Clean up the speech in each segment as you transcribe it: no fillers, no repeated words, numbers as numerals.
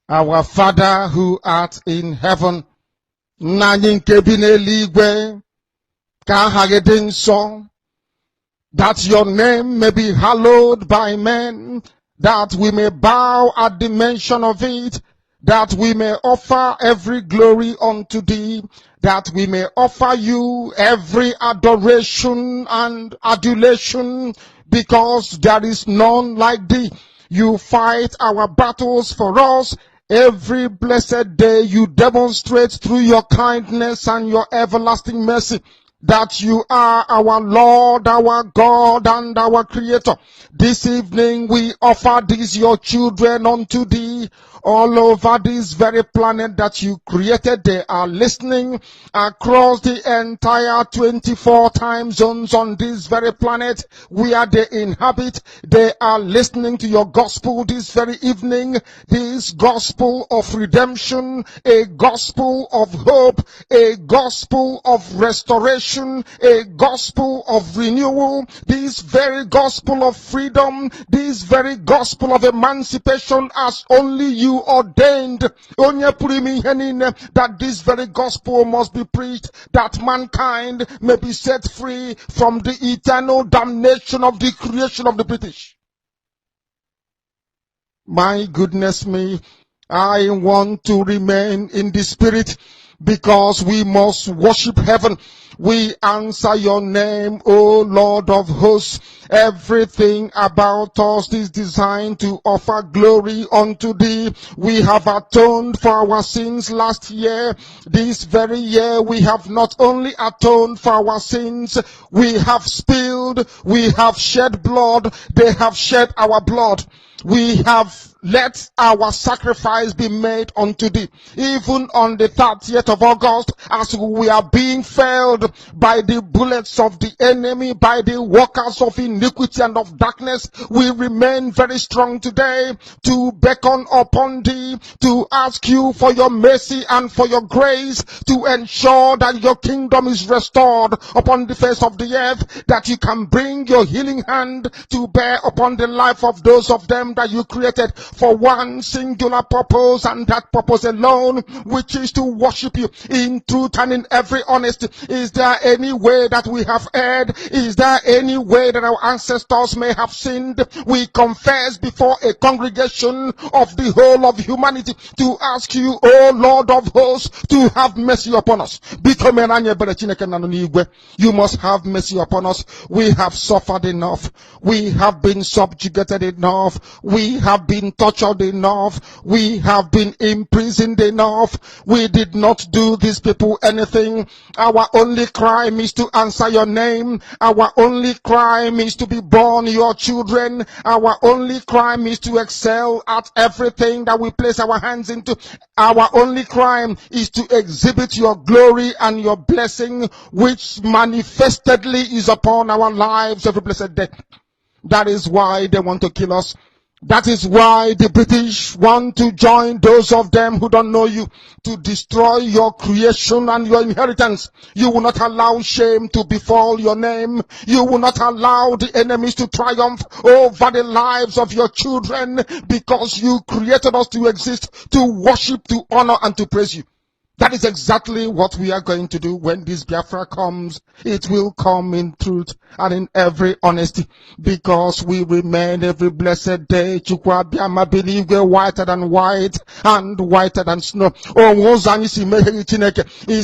Our Father who art in heaven, nna anyị nke bi n'eluigwe, ka aha gị dị nsọ, that your name may be hallowed by men, that we may bow at the mention of it, that we may offer every glory unto thee, that we may offer you every adoration and adulation, because there is none like thee. You fight our battles for us. Every blessed day you demonstrate through your kindness and your everlasting mercy that you are our Lord, our God, and our Creator. This evening we offer these your children unto thee. All over this very planet that you created, they are listening across the entire 24 time zones on this very planet where they inhabit. They are listening to your gospel this very evening, this gospel of redemption, a gospel of hope, a gospel of restoration, a gospel of renewal, this very gospel of freedom, this very gospel of emancipation as only you ordained. That this very gospel must be preached, that mankind may be set free from the eternal damnation of the creation of the British. My goodness me, I want to remain in the spirit, because we must worship heaven. We answer your name, O Lord of hosts. Everything about us is designed to offer glory unto thee. We have atoned for our sins last year. This very year we have not only atoned for our sins, we have spilled, we have shed blood, they have shed our blood. We have let our sacrifice be made unto thee. Even on the 30th of August, as we are being felled by the bullets of the enemy, by the workers of iniquity and of darkness, we remain very strong today to beckon upon thee, to ask you for your mercy and for your grace, to ensure that your kingdom is restored upon the face of the earth, that you can bring your healing hand to bear upon the life of those of them that you created for one singular purpose, and that purpose alone, which is to worship you in truth and in every honesty. Is there any way that we have erred? Is there any way that our ancestors may have sinned? We confess before a congregation of the whole of humanity to ask you, O Lord of hosts, to have mercy upon us. You must have mercy upon us. We have suffered enough. We have been subjugated enough. We have been tortured enough. We have been imprisoned enough. We did not do these people anything. Our only crime is to answer your name. Our only crime is to be born your children. Our only crime is to excel at everything that we place our hands into. Our only crime is to exhibit your glory and your blessing, which manifestedly is upon our lives every blessed day. That is why they want to kill us. That is why the British want to join those of them who don't know you to destroy your creation and your inheritance. You will not allow shame to befall your name. You will not allow the enemies to triumph over the lives of your children, because you created us to exist, to worship, to honor, and to praise you. That is exactly what we are going to do when this Biafra comes. It will come in truth and in every honesty, because we remain every blessed day whiter than white and whiter than snow. Is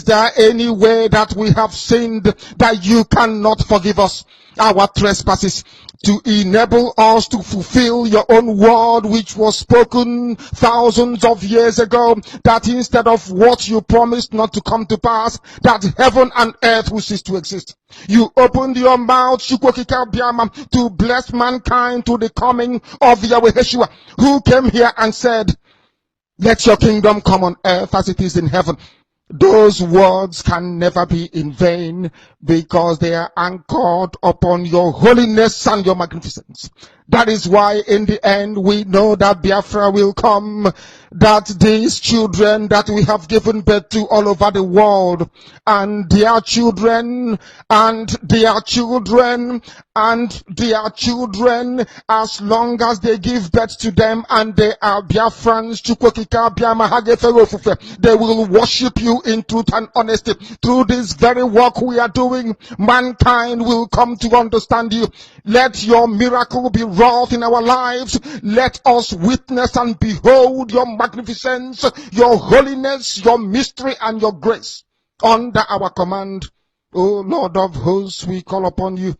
there any way that we have sinned that you cannot forgive us our trespasses, to enable us to fulfill your own word, which was spoken thousands of years ago, that instead of what you promised not to come to pass, that heaven and earth will cease to exist? You opened your mouth to bless mankind to the coming of Yahweh Yeshua, who came here and said, let your kingdom come on earth as it is in heaven. Those words can never be in vain, because they are anchored upon your holiness and your magnificence. That is why in the end we know that Biafra will come, that these children that we have given birth to all over the world, and their children, and their children, and their children, as long as they give birth to them and they are Biafrans, they will worship you in truth and honesty. Through this very work we are doing, mankind will come to understand you. Let your miracle be wrought in our lives. Let us witness and behold your magnificence, your holiness, your mystery, and your grace under our command. O Lord of hosts, we call upon you.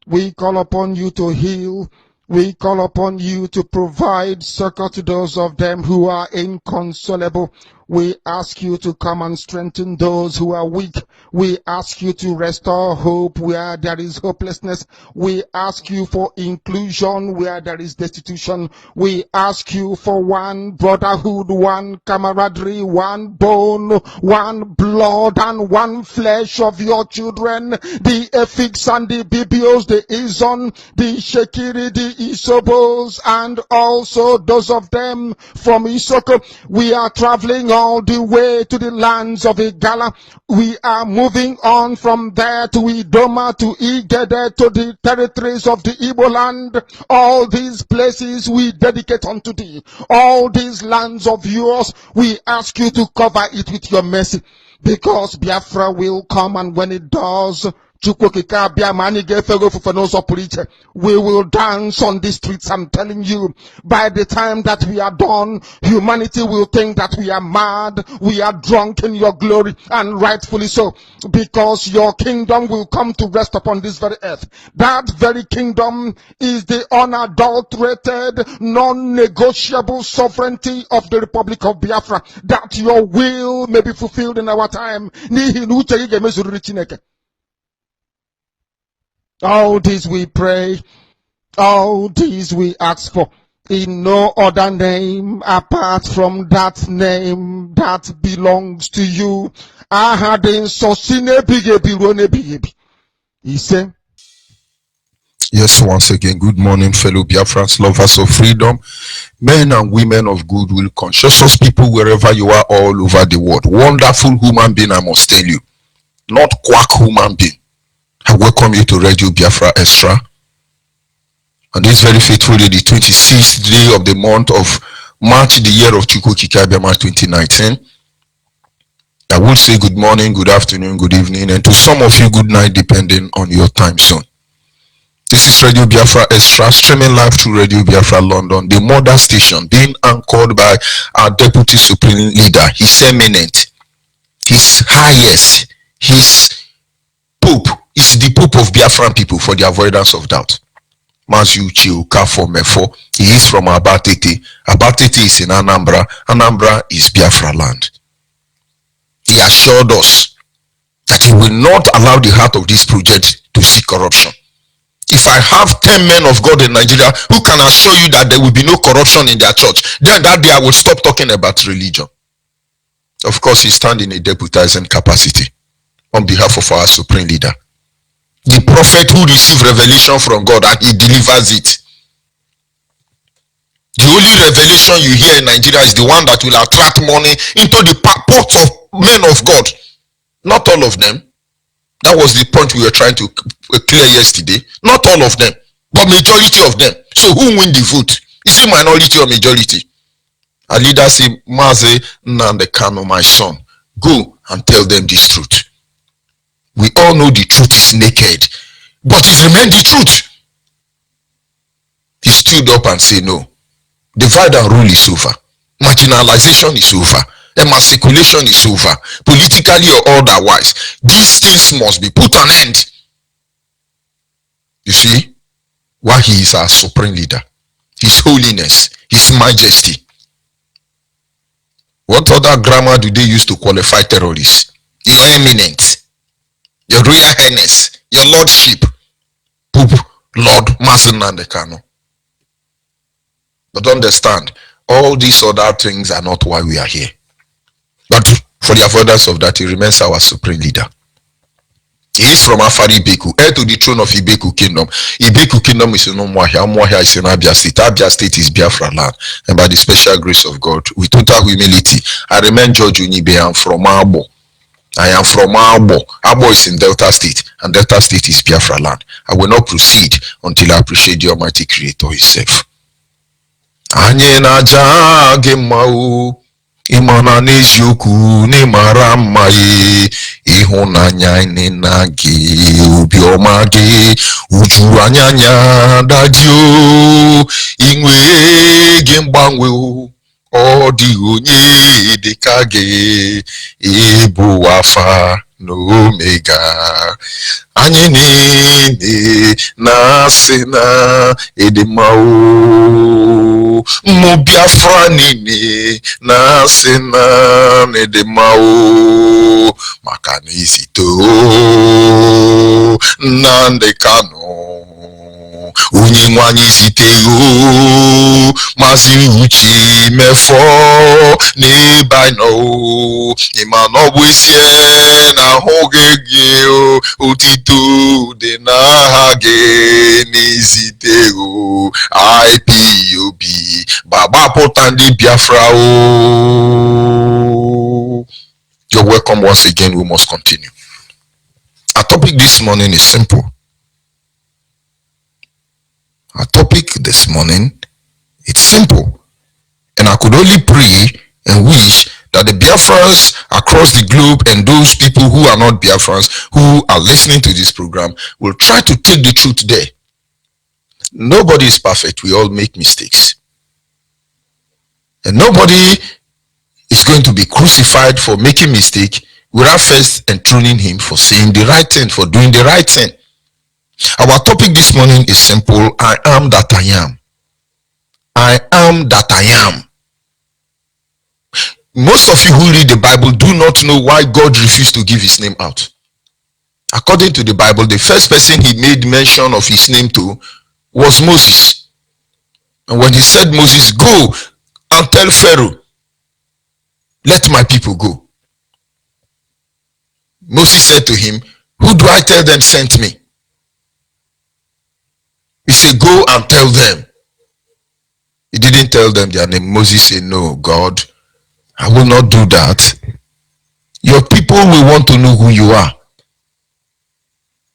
We call upon you to heal. We call upon you to provide succor to those of them who are inconsolable. We ask you to come and strengthen those who are weak. We ask you to restore hope where there is hopelessness. We ask you for inclusion where there is destitution. We ask you for one brotherhood, one camaraderie, one bone, one blood, and one flesh of your children. The Efiks and the Bibios, the Izon, the Shekiri, the Isobos, and also those of them from Isoko. We are traveling all the way to the lands of Igala. We are moving on from there to Idoma, to Igede, to the territories of the Igbo land. All these places we dedicate unto thee. All these lands of yours, we ask you to cover it with your mercy. Because Biafra will come, and when it does, we will dance on the streets. I'm telling you, by the time that we are done, humanity will think that we are mad, we are drunk in your glory, and rightfully so, because your kingdom will come to rest upon this very earth. That very kingdom is the unadulterated, non-negotiable sovereignty of the Republic of Biafra, that your will may be fulfilled in our time. All this we pray, all this we ask for, in no other name apart from that name that belongs to you. He said, yes, once again, good morning, fellow Biafrans, lovers of freedom, men and women of goodwill, conscientious people wherever you are all over the world. Wonderful human being, I must tell you, not quack human being. I welcome you to Radio Biafra Extra. On this very fateful day, the 26th day of the month of March, the year of Chukwukikabiama 2019. I will say good morning, good afternoon, good evening, and to some of you, good night, depending on your time zone. This is Radio Biafra Extra, streaming live through Radio Biafra London, the mother station, being anchored by our Deputy Supreme Leader, His Eminent, His Highest, His Pope. Is the Pope of Biafran people, for the avoidance of doubt. Mazu Chiuka for Mefo. He is from Abatete. Abatete is in Anambra. Anambra is Biafra land. He assured us that he will not allow the heart of this project to see corruption. If I have 10 men of God in Nigeria who can assure you that there will be no corruption in their church, then that day I will stop talking about religion. Of course, he stands in a deputizing capacity on behalf of our Supreme Leader. The prophet who received revelation from God and he delivers it. The only revelation you hear in Nigeria is the one that will attract money into the pots of men of God. Not all of them. That was the point we were trying to clear yesterday. Not all of them, but majority of them. So who win the vote? Is it minority or majority? Our leader said, Maze Nandekano, my son, go and tell them this truth. We all know the truth is naked, but it remains the truth. He stood up and said, no, divide and rule is over. Marginalization is over. Emasculation is over. Politically or otherwise, these things must be put an end. You see, why he is our Supreme Leader, His Holiness, His Majesty. What other grammar do they use to qualify terrorists? Your Eminent, Your Royal Highness, Your Lordship, Pope, Lord, Master Nandekano. But understand, all these other things are not why we are here. But for the avoidance of that, he remains our Supreme Leader. He is from Afari Ibeku, heir to the throne of Ibeku Kingdom. Ibeku Kingdom is in Umuahia. Umuahia is in Abia State. Abia State is Biafra land. And by the special grace of God, with total humility, I remain George Unibe. I'm from Abo. I am from Abo. Abo is in Delta State, and Delta State is Biafra land. I will not proceed until I appreciate the Almighty Creator Himself. Anye na jage mau. Imana n'eziokwu n'ịmara mma ịhụnanya na gị obiọma gị ujuru anya dajio inwe gị mgbanwe ọ dịghị onye dịka gị ịbụ Alfa na Omega anyị niile na-asị na ịdịmma mụ Biafra niile na-asị na ịdịmma maka na izite Nnamdi Kanu onye nwe anyị ziteghị Maazị Uche Mefọ n'ebe anyị nọ ịma na ọ bụ ezie na ahụghị gị otito dị n'aha gị n'iziteghị Ipob Baba pụta ndị Biafra You're welcome once again. We must continue. Our topic this morning is simple. Our topic this morning, it's simple. And I could only pray and wish that the Biafrans across the globe and those people who are not Biafrans who are listening to this program will try to take the truth there. Nobody is perfect. We all make mistakes. And nobody is going to be crucified for making mistake without first enthroning him for saying the right thing, for doing the right thing. Our topic this morning is simple. I am that I am. I am that I am. Most of you who read the Bible do not know why God refused to give his name out. According to the Bible, the first person he made mention of his name to was Moses. And when he said, Moses, go and tell Pharaoh, let my people go. Moses said to him, who do I tell them sent me? He said, go and tell them. He didn't tell them their name. Moses said, no, God, I will not do that. Your people will want to know who you are.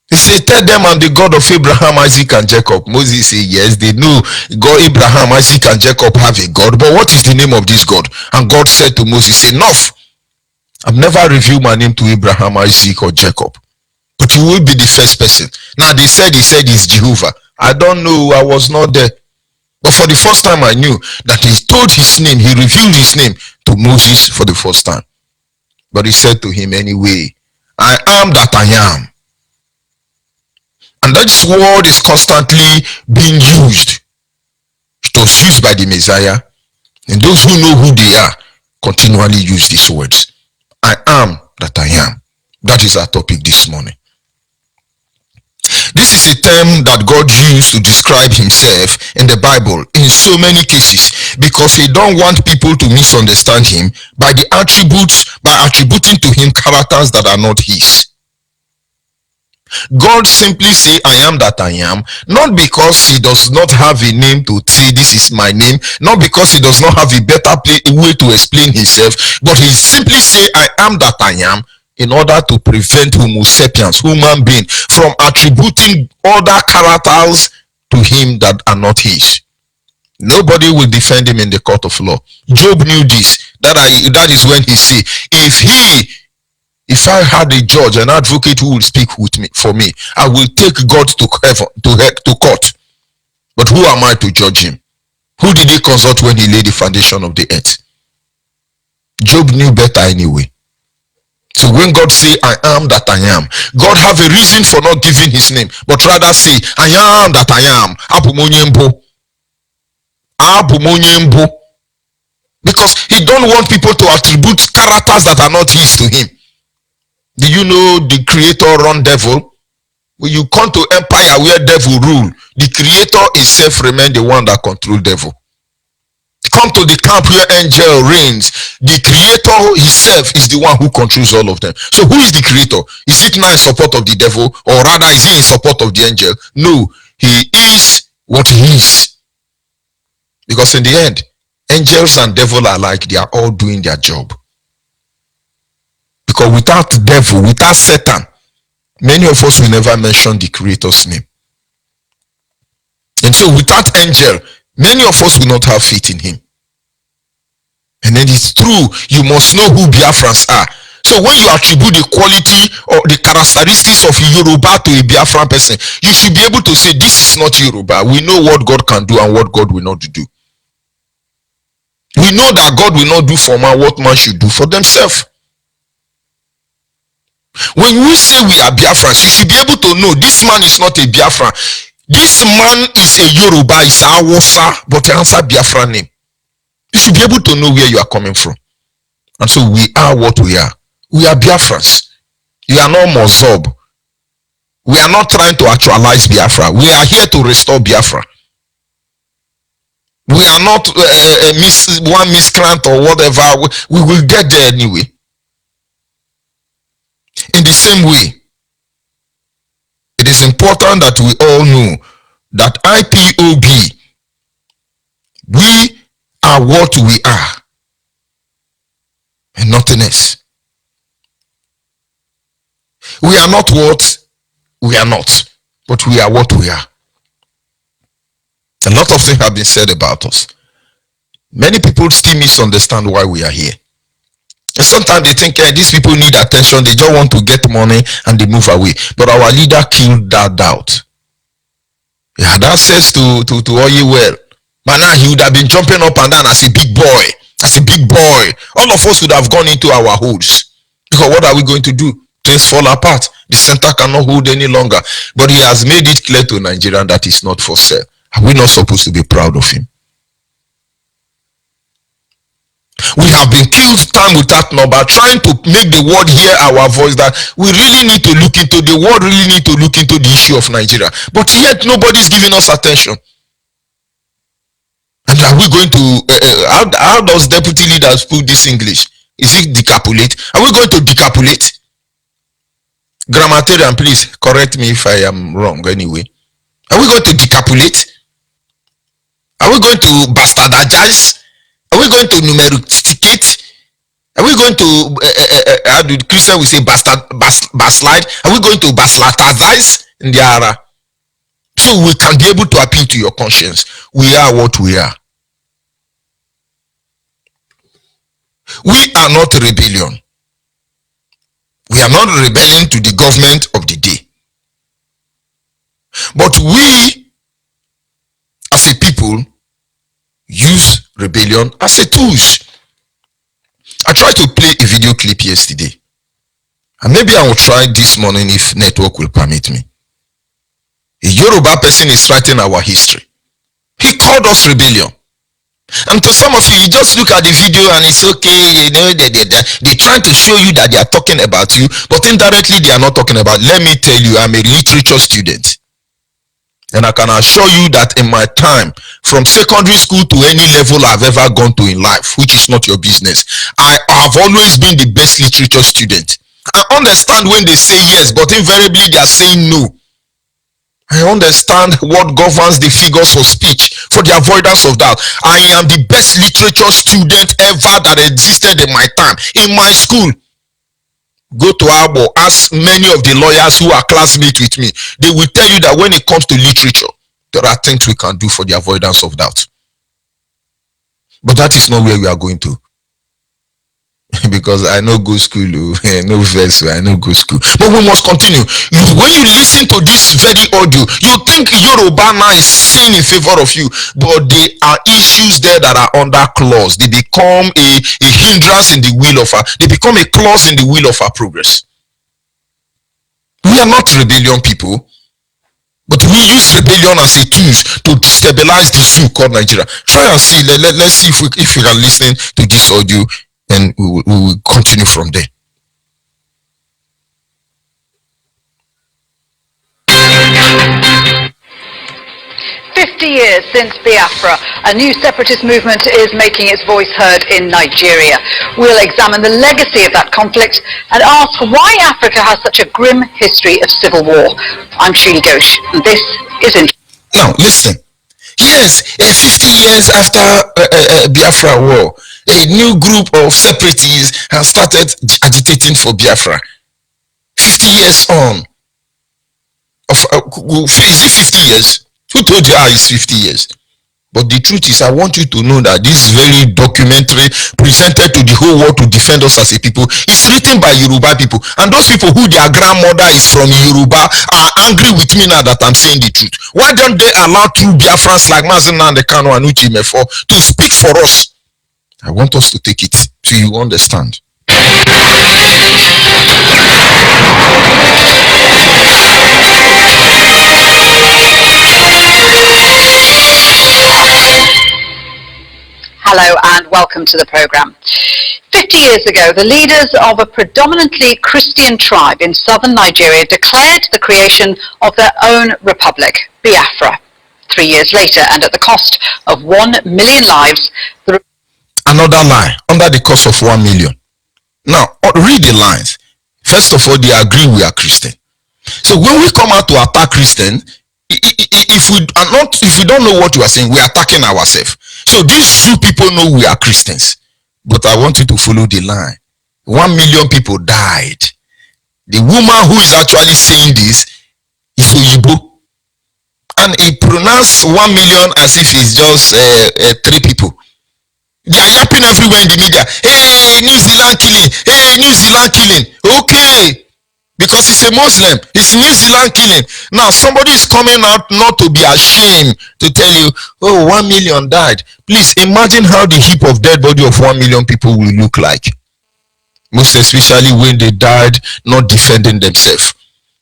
He said, tell them I'm the God of Abraham, Isaac, and Jacob. Moses said, yes, they know God, Abraham, Isaac, and Jacob have a God. But what is the name of this God? And God said to Moses, enough. I've never revealed my name to Abraham, Isaac, or Jacob. But you will be the first person. Now he said it's Jehovah. I don't know. I was not there. But for the first time I knew that he told his name. He revealed his name to Moses for the first time. But he said to him anyway, I am that I am. And that word is constantly being used. It was used by the Messiah. And those who know who they are continually use these words. I am that I am. That is our topic this morning. This is a term that God used to describe himself in the Bible in so many cases because he don't want people to misunderstand him by attributing to him characters that are not his. God simply say, I am that I am, not because he does not have a name to say this is my name, not because he does not have a better way to explain himself, but he simply say, I am that I am, in order to prevent Homo sapiens, human being, from attributing other characters to him that are not his. Nobody will defend him in the court of law. Job knew this. That is when he said, if I had a judge, an advocate who will speak with me for me, I will take God to heaven, to court. But who am I to judge him? Who did he consult when he laid the foundation of the earth? Job knew better anyway. So when God say, I am that I am, God have a reason for not giving his name, but rather say, I am that I am. Because he don't want people to attribute characters that are not his to him. Do you know the creator run devil? When you come to empire where devil rule, the creator itself remain the one that control devil. Come to the camp where angel reigns. The creator himself is the one who controls all of them. So who is the creator? Is it now in support of the devil, or rather is he in support of the angel? No, he is what he is. Because in the end, angels and devil are like, they are all doing their job. Because without the devil, without Satan, many of us will never mention the creator's name. And so without angel, many of us will not have faith in him. And then it's true, you must know who Biafrans are. So when you attribute the quality or the characteristics of Yoruba to a Biafran person, you should be able to say, this is not Yoruba. We know what God can do and what God will not do. We know that God will not do for man what man should do for themselves. When we say we are Biafrans, you should be able to know this man is not a Biafran. This man is a Yoruba, is a Hausa, but he answers Biafran name. You should be able to know where you are coming from. And so we are what we are. We are Biafrans. We are not Mozob. We are not trying to actualize Biafra. We are here to restore Biafra. We are not one miscreant or whatever. We will get there anyway. In the same way, it is important that we all know that IPOB, we are what we are and nothing else. We are not what we are not, but we are what we are. A lot of things have been said about us. Many people still misunderstand why we are here. And sometimes they think, these people need attention, they just want to get money and they move away. But our leader killed that doubt. He had access to oil well. But now he would have been jumping up and down as a big boy. As a big boy. All of us would have gone into our holes. Because what are we going to do? Things fall apart. The center cannot hold any longer. But he has made it clear to Nigerians that it's not for sale. Are we not supposed to be proud of him? We have been killed time without number, trying to make the world hear our voice that we really need to look into, the world really need to look into the issue of Nigeria. But yet nobody's giving us attention. And are we going to, how does deputy leaders put this English? Is it decapulate? Are we going to decapulate? Grammarian, please correct me if I am wrong anyway. Are we going to decapulate? Are we going to bastardize? Are we going to numericate? Are we going to, how do the Christian will say backslide? Are we going to baslatize in the ara? So we can be able to appeal to your conscience. We are what we are. We are not a rebellion. We are not rebelling to the government of the day. But we, as a people, use rebellion as a tool. I tried to play a video clip yesterday. And maybe I will try this morning if network will permit me. A Yoruba person is writing our history. He called us rebellion. And to some of you just look at the video and it's okay, they're trying to show you that they are talking about you, but indirectly they are not talking about. Let me tell you, I'm a literature student. And I can assure you that in my time, from secondary school to any level I've ever gone to in life, which is not your business, I have always been the best literature student. I understand when they say yes, but invariably they are saying no. I understand what governs the figures of speech for the avoidance of doubt. I am the best literature student ever that existed in my time, in my school. Go to Abo, ask many of the lawyers who are classmates with me. They will tell you that when it comes to literature, there are things we can do for the avoidance of doubt. But that is not where we are going to. Because I know go school, no verse, I know go school. But we must continue. When you listen to this very audio, you think Yoruba now is saying in favor of you, but there are issues there that are under clause. They become a hindrance in the wheel of our, they become a clause in the wheel of our progress. We are not rebellion people, but we use rebellion as a tool to destabilize the zoo called Nigeria. Try and see, let's see if we can listen to this audio. And we will continue from there. 50 years since Biafra, a new separatist movement is making its voice heard in Nigeria. We'll examine the legacy of that conflict and ask why Africa has such a grim history of civil war. I'm Sheila Ghosh, and this is Now, listen. Yes, 50 years after Biafra war, a new group of separatists have started agitating for Biafra. 50 years on. Is it 50 years? Who told you it's 50 years? But the truth is, I want you to know that this very documentary presented to the whole world to defend us as a people is written by Yoruba people. And those people who their grandmother is from Yoruba are angry with me now that I'm saying the truth. Why don't they allow true Biafrans like Mazen Nandekano and Uche Mefo to speak for us? I want us to take it so you understand. Hello and welcome to the programme. 50 years ago, the leaders of a predominantly Christian tribe in southern Nigeria declared the creation of their own republic, Biafra. 3 years later, and at the cost of 1 million lives, another lie, under the cost of 1 million. Now, read the lines. First of all, they agree we are Christian. So when we come out to attack Christians, if we don't know what you are saying, we are attacking ourselves. So these two people know we are Christians. But I want you to follow the line. 1 million people died. The woman who is actually saying this is Oyibo. And he pronounced 1 million as if it's just 3 people. They are yapping everywhere in the media. Hey, New Zealand killing. Hey, New Zealand killing. Okay. Because he's a Muslim. It's New Zealand killing. Now, somebody is coming out not to be ashamed to tell you, oh, 1 million died. Please imagine how the heap of dead body of 1 million people will look like. Most especially when they died not defending themselves.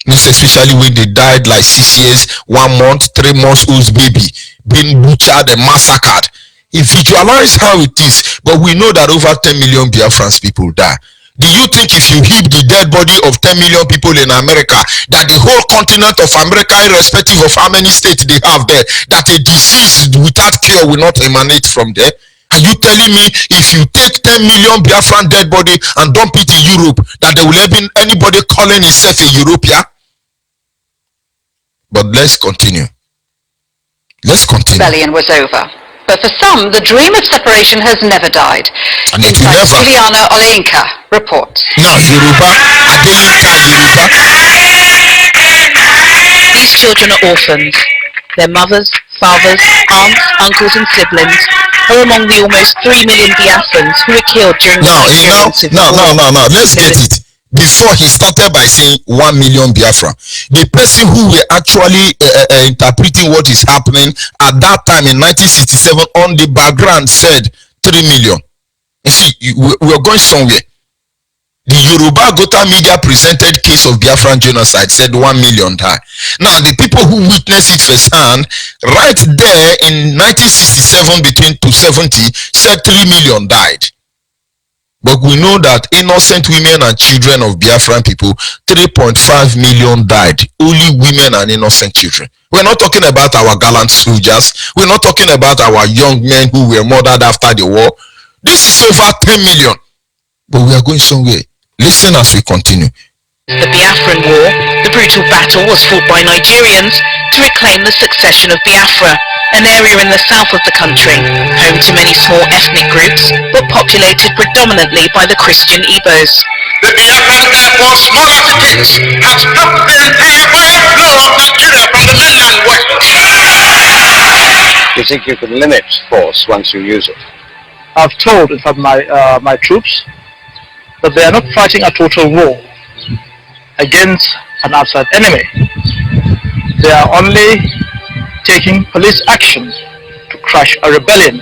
Most especially when they died like 6 years, 1 month, 3 months old baby being butchered and massacred. Visualize how it is, but we know that over 10 million Biafrans people die. Do you think if you heap the dead body of 10 million people in America, that the whole continent of America, irrespective of how many states they have there, that a disease without cure will not emanate from there? Are you telling me if you take 10 million Biafran dead body and dump it in Europe, that there will ever be anybody calling himself a European? But let's continue. Let's continue. Rebellion was over. But for some, the dream of separation has never died. And it will never. Juliana Oleinka reports. Now, Yoruba, Adeyinka Yoruba. These children are orphans. Their mothers, fathers, aunts, uncles and siblings are among the almost 3 million Biafrans who were killed during the Nigerian Civil War. Now, let's get it. Before he started by saying 1 million Biafra, the person who were actually interpreting what is happening at that time in 1967 on the background said 3 million. You see, we're going somewhere. The Yoruba Gota media presented case of Biafran genocide said 1 million died. Now, the people who witnessed it firsthand, right there in 1967 between 270, said 3 million died. But we know that innocent women and children of Biafran people, 3.5 million died. Only women and innocent children. We're not talking about our gallant soldiers. We're not talking about our young men who were murdered after the war. This is over 10 million. But we are going somewhere. Listen as we continue. The Biafran War, the brutal battle, was fought by Nigerians to reclaim the succession of Biafra, an area in the south of the country, home to many small ethnic groups, but populated predominantly by the Christian Ibos. The Biafrans, therefore, small Africans, have stopped the entire flow of Nigeria from the mainland west. You think you can limit force once you use it? I've told, in fact, my troops that they are not fighting a total war against an outside enemy. They are only taking police action to crush a rebellion.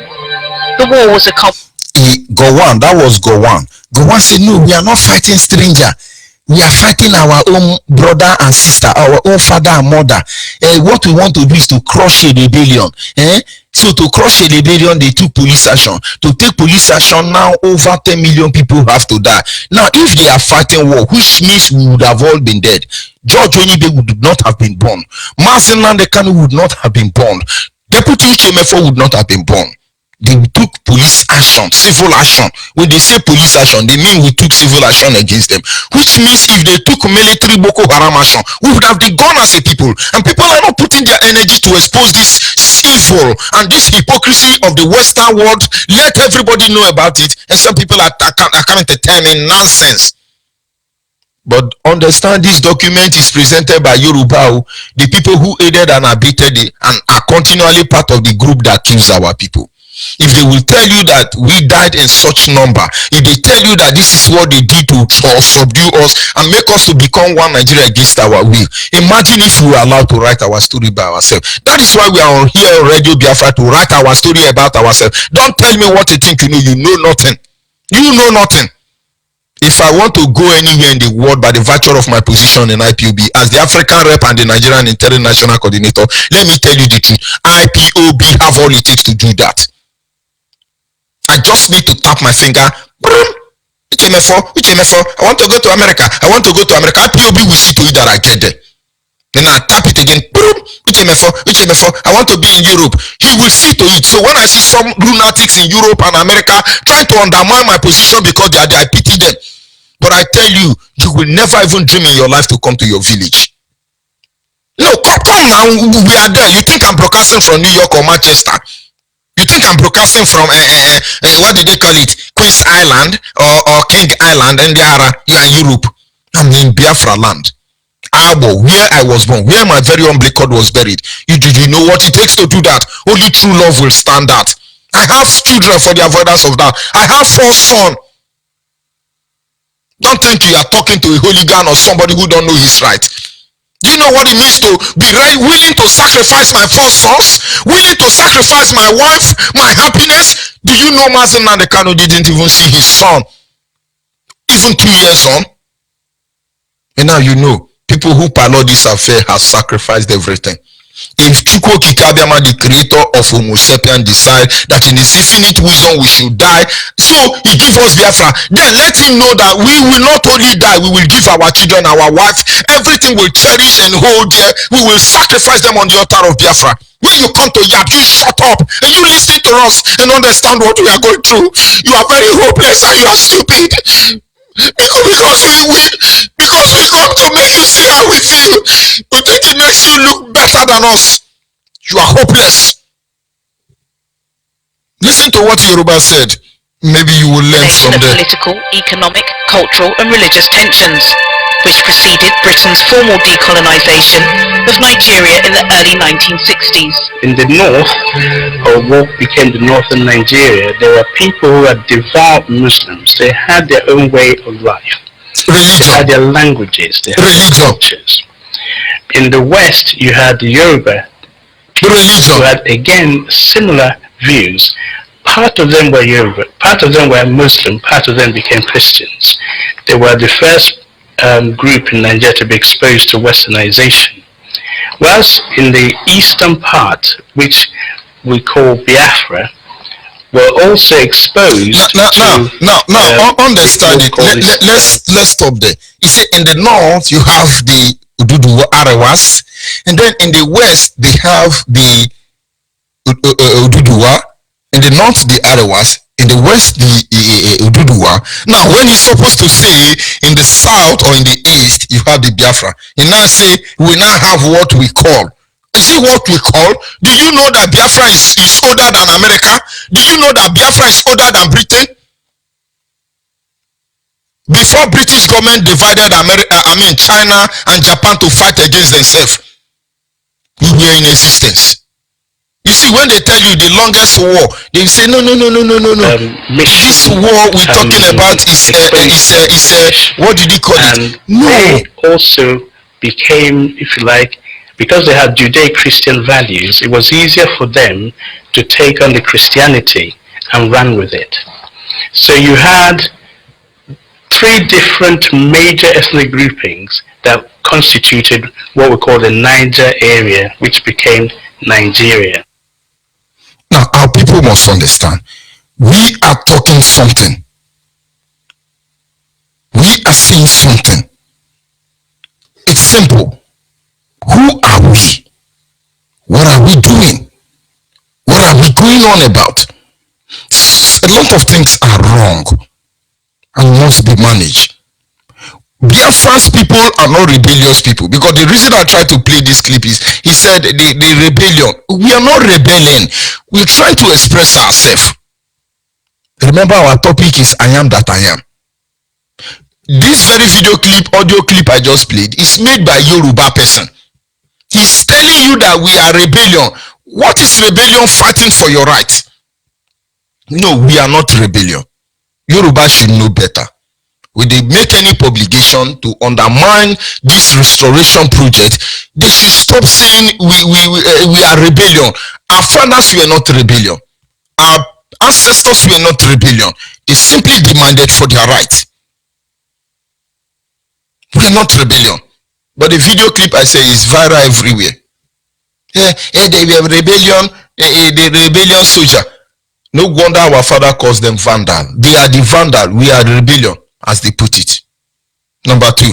The war was a Gowon, that was Gowon. Gowon said, no, we are not fighting stranger. We are fighting our own brother and sister, our own father and mother. What we want to do is to crush a rebellion. So to crush a rebellion, they took police action. To take police action, now over 10 million people have to die. Now, if they are fighting war, which means we would have all been dead. George Onibe would not have been born. Mazen Nandekano would not have been born. Deputy Uchemefo would not have been born. They took police action, civil action. When they say police action, they mean we took civil action against them. Which means if they took military Boko Haram action, we would have been gone as a people. And people are not putting their energy to expose this evil and this hypocrisy of the Western world. Let everybody know about it. And some people are terming nonsense. But understand, this document is presented by Yoruba, the people who aided and abetted it and are continually part of the group that kills our people. If they will tell you that we died in such number, if they tell you that this is what they did to subdue us and make us to become one Nigeria against our will, imagine if we were allowed to write our story by ourselves. That is why we are here on Radio Biafra, to write our story about ourselves. Don't tell me what you think you know. You know nothing. You know nothing. If I want to go anywhere in the world by the virtue of my position in IPOB as the African rep and the Nigerian international coordinator, let me tell you the truth. IPOB have all it takes to do that. I just need to tap my finger. Uchemefo, I want to go to America. IPOB will see to it that I get there. Then I tap it again. Uchemefo, I want to be in Europe. He will see to it. So when I see some lunatics in Europe and America trying to undermine my position because they are there, I pity them. But I tell you, you will never even dream in your life to come to your village. No, come now. We are there. You think I'm broadcasting from New York or Manchester? You think I'm broadcasting from what did they call it? Queen's Island or King Island, and you are in Europe. I'm in Biafra land. Abo, where I was born, where my very own cord was buried. You know what it takes to do that? Only true love will stand that. I have children for the avoidance of that. I have 4 sons. Don't think you are talking to a hooligan or somebody who don't know his right. Do you know what it means to be willing to sacrifice my 4 sons? Willing to sacrifice my wife, my happiness? Do you know Mazen Nandekano didn't even see his son even 2 years on? And now you know, people who pilot this affair have sacrificed everything. If Chukwu Kikabiama, the creator of Homo sapien, decide that in his infinite wisdom we should die, so he gives us Biafra, then let him know that we will not only die, we will give our children, our wife, everything will cherish and hold there. We will sacrifice them on the altar of Biafra. When you come to Yap, you shut up and you listen to us and understand what we are going through. You are very hopeless and you are stupid. Because we come to make you see how we feel. We think it makes you look better than us. You are hopeless. Listen to what Yoruba said. Maybe you will learn from of there. Political, economic, cultural and religious tensions, which preceded Britain's formal decolonisation of Nigeria in the early 1960s. In the north, or what became the northern Nigeria, there were people who were devout Muslims. They had their own way of life. Religion. They had their languages, they had their cultures. In the west, you had the Yoruba people who had, again, similar views. Part of them were Yoruba, part of them were Muslim, part of them became Christians. They were the first group in Nigeria to be exposed to westernization. Whereas in the eastern part, which we call Biafra, were also exposed understand it. Let's stop there. You see, in the north you have the Ududuwa Arewas, and then in the west they have the Ududuwa. In the north the Arewas, in the west the Ududuwa. Now when you're supposed to say in the south or in the east you have the Biafra, you now say we now have what we call. Is it what we call? Do you know that Biafra is older than America? Do you know that Biafra is older than Britain? Before British government divided China and Japan to fight against themselves, we were in existence. You see, when they tell you the longest war, they say no. This war we're talking about is what did you call it? No. They also became, if you like, because they had Judeo-Christian values, it was easier for them to take on the Christianity and run with it. So you had 3 different major ethnic groupings that constituted what we call the Niger area, which became Nigeria. Now, our people must understand, we are talking something. We are saying something. It's simple. Who are we? What are we doing? going on about. A lot of things are wrong and must be managed. Biafran's people are not rebellious people, because the reason I try to play this clip is he said the rebellion. We are not rebelling. We're trying to express ourselves. Remember, our topic is I am that I am. This very audio clip I just played is made by Yoruba person. He's telling you that we are rebellion. What is rebellion? Fighting for your rights. No, we are not rebellion. Yoruba should know better. When they make any publication to undermine this restoration project, they should stop saying we are rebellion. Our fathers were not rebellion. Our ancestors were not rebellion. They simply demanded for their rights. We are not rebellion. But the video clip I say is viral everywhere. They were rebellion, the rebellion soldier. No wonder our father calls them vandal. They are the vandal. We are the rebellion, as they put it. Number 2,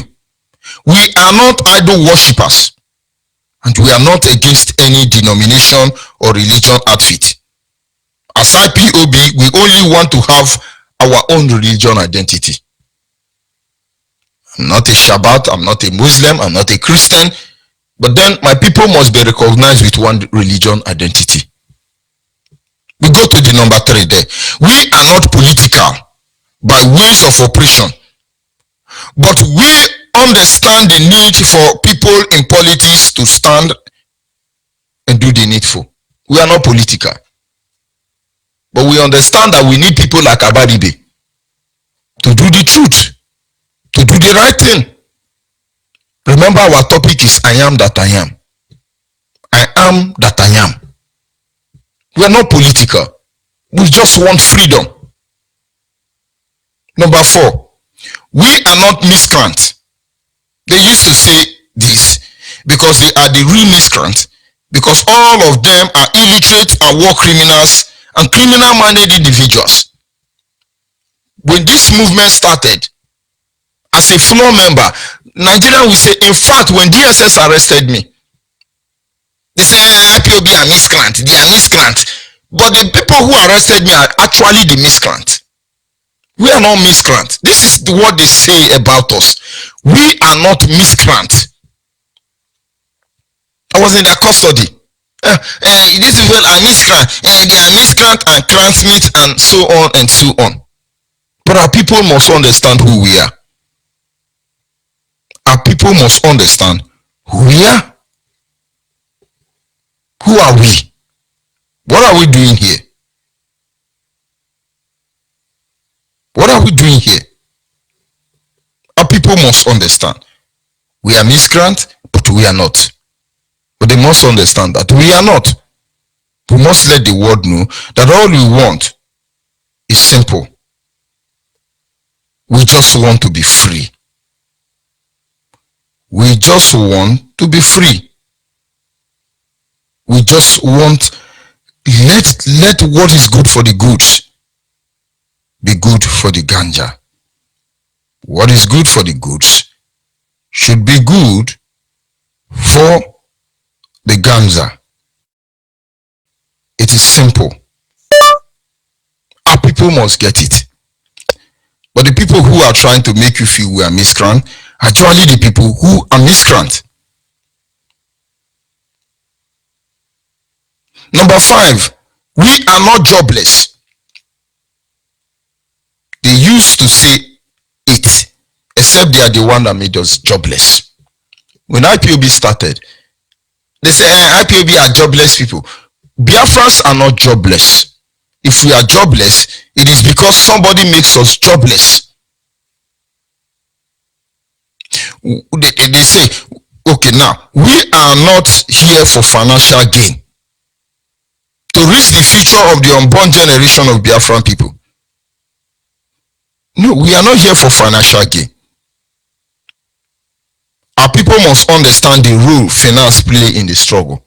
we are not idol worshippers, and we are not against any denomination or religion outfit. As IPOB, we only want to have our own religion identity. I'm not a Shabbat, I'm not a Muslim, I'm not a Christian, but then my people must be recognized with one religion identity. We go to the number 3 there. We are not political by ways of operation, but we understand the need for people in politics to stand and do the needful. We are not political, but we understand that we need people like Abadibe to do the truth, to do the right thing. Remember, our topic is I am that I am. I am that I am. We are not political. We just want freedom. Number 4, we are not miscreants. They used to say this because they are the real miscreants, because all of them are illiterate and war criminals and criminal-minded individuals. When this movement started, as a floor member, Nigeria will say, in fact, when DSS arrested me, they say IPOB are miscreants. They are miscreants. But the people who arrested me are actually the miscreants. We are not miscreants. This is what they say about us. We are not miscreants. I was in their custody. These people are miscreants. They are miscreants and transmit and so on and so on. But our people must understand who we are. Our people must understand who we are. Who are we? What are we doing here? What are we doing here? Our people must understand. We are miscreants, but we are not. But they must understand that we are not. We must let the world know that all we want is simple. We just want to be free. We just want to be free. We just want, let what is good for the goods be good for the ganja. What is good for the goods should be good for the ganja. It is simple. Our people must get it. But the people who are trying to make you feel we are miscreant are actually the people who are miscreant. Number 5, we are not jobless. They used to say it, except they are the one that made us jobless. When IPOB started, they say IPOB are jobless people. Biafrans are not jobless. If we are jobless, it is because somebody makes us jobless. They say, okay, now, we are not here for financial gain, to reach the future of the unborn generation of Biafran people. No, we are not here for financial gain. Our people must understand the role finance play in the struggle.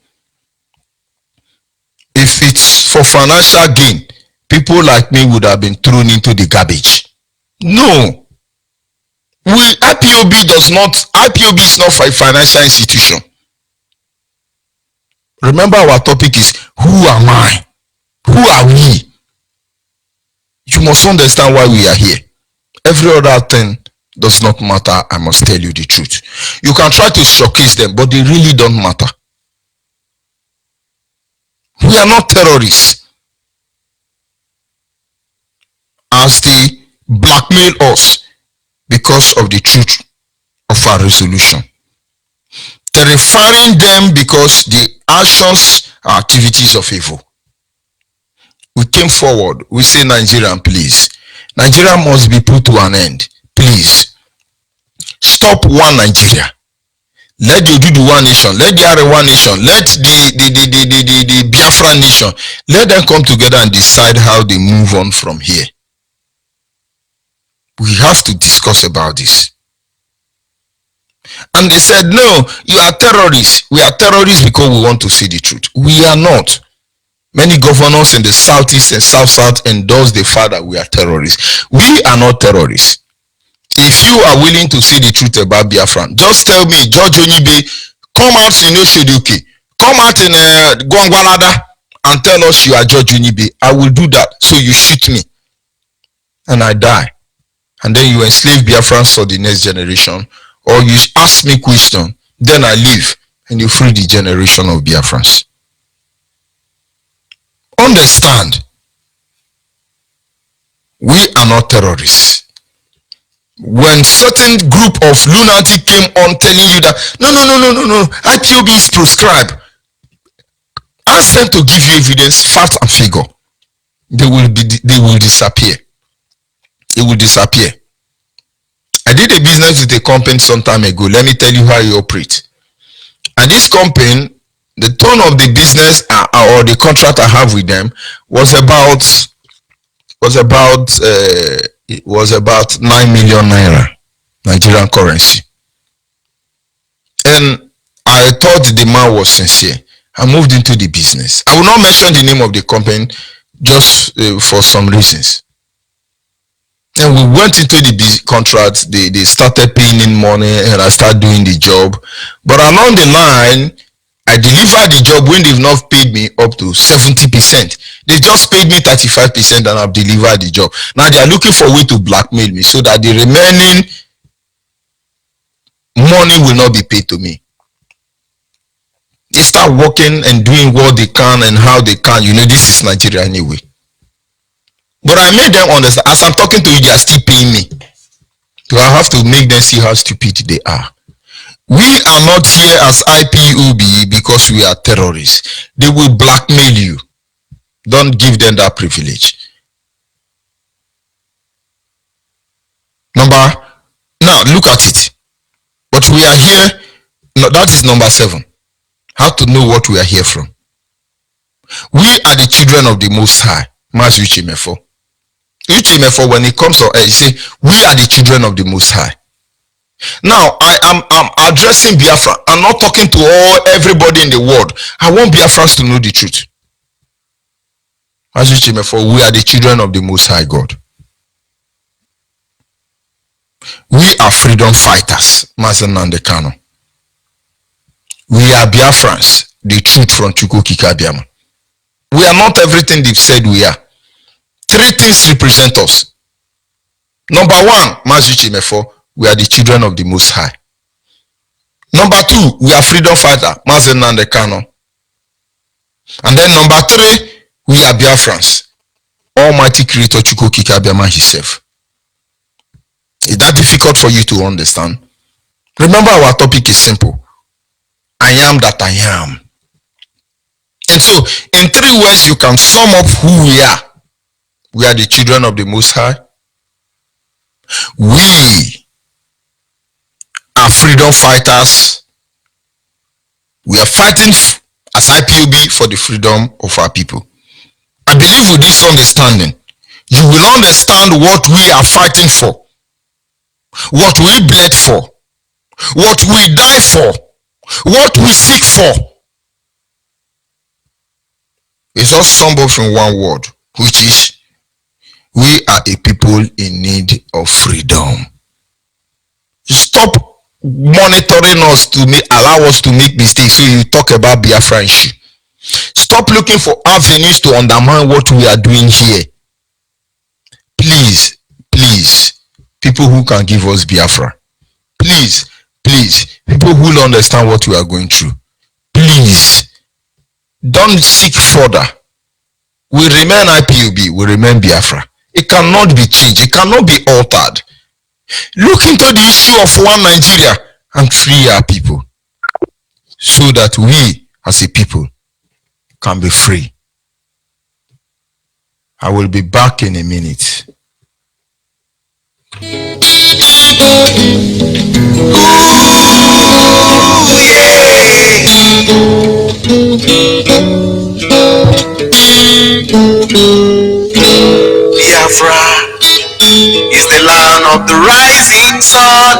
If it's for financial gain, people like me would have been thrown into the garbage. No. IPOB is not for a financial institution. Remember, our topic is who am I? Who are we? You must understand why we are here. Every other thing does not matter. I must tell you the truth. You can try to showcase them, but they really don't matter. We are not terrorists. As they blackmail us because of the truth of our resolution. Terrifying them because the actions are activities of evil. We came forward. We say, Nigerian, please. Nigeria must be put to an end. Please. Stop one Nigeria. Let the Odudu one nation. Let the Arewa nation. Let the Biafra nation. Let them come together and decide how they move on from here. We have to discuss about this. And they said, no, you are terrorists. We are terrorists because we want to see the truth. We are not. Many governors in the southeast and south endorse the fact that we are terrorists. We are not terrorists. If you are willing to see the truth about Biafra, just tell me, George Onibe, come out in Oshoduke, come out in Gwangwalada and tell us you are George Onibe. I will do that. So you shoot me and I die. And then you enslave Biafrans for the next generation. Or you ask me question, then I leave and you free the generation of Biafrans. Understand, we are not terrorists. When certain group of lunatic came on telling you that no, IPOB is proscribed, ask them to give you evidence, fact and figure. They will disappear. It will disappear. I did a business with a company some time ago. Let me tell you how you operate. And this company, the tone of the business or the contract I have with them was about 9 million naira Nigerian currency. And I thought the man was sincere. I moved into the business. I will not mention the name of the company just for some reasons. And we went into the contract. They started paying in money and I started doing the job. But along the line, I delivered the job when they've not paid me up to 70%. They just paid me 35% and I've delivered the job. Now they are looking for a way to blackmail me so that the remaining money will not be paid to me. They start working and doing what they can and how they can. You know, this is Nigeria anyway. But I made them understand. As I'm talking to you, they are still paying me. So I have to make them see how stupid they are. We are not here as IPOB because we are terrorists. They will blackmail you. Don't give them that privilege. Now look at it. But we are here. No, that is number 7. How to know what we are here from. We are the children of the Most High. Mas Uchimefo. Uchimefo, when it comes to he say, we are the children of the Most High. Now, I'm addressing Biafra. I'm not talking to everybody in the world. I want Biafrans to know the truth. As we are the children of the Most High God. We are freedom fighters. Mazenandekano. We are Biafrans. The truth from Chukwukikabiama. We are not everything they've said we are. 3 things represent us. Number 1, Mazuchimefo. We are the children of the Most High. Number 2, we are freedom fighter, Mazenandekano. And then number 3, we are Biafrans. Almighty Creator Chukwukikabiama himself. Is that difficult for you to understand? Remember, our topic is simple. I am that I am. And so, in 3 words, you can sum up who we are. We are the children of the Most High. We are freedom fighters. We are fighting as IPOB for the freedom of our people. I believe with this understanding, you will understand what we are fighting for, what we bled for, what we die for, what we seek for. It's all summed up in one word, which is we are a people in need of freedom. Stop monitoring us to allow us to make mistakes. So you talk about Biafra issue. Stop looking for avenues to undermine what we are doing here. Please, people who can give us Biafra. Please, people who will understand what we are going through. Please, don't seek further. We remain IPOB, we remain Biafra. It cannot be changed, it cannot be altered. Look into the issue of one Nigeria and free our people, so that we as a people can be free. I will be back in a minute. Biafra is the land of the rising sun,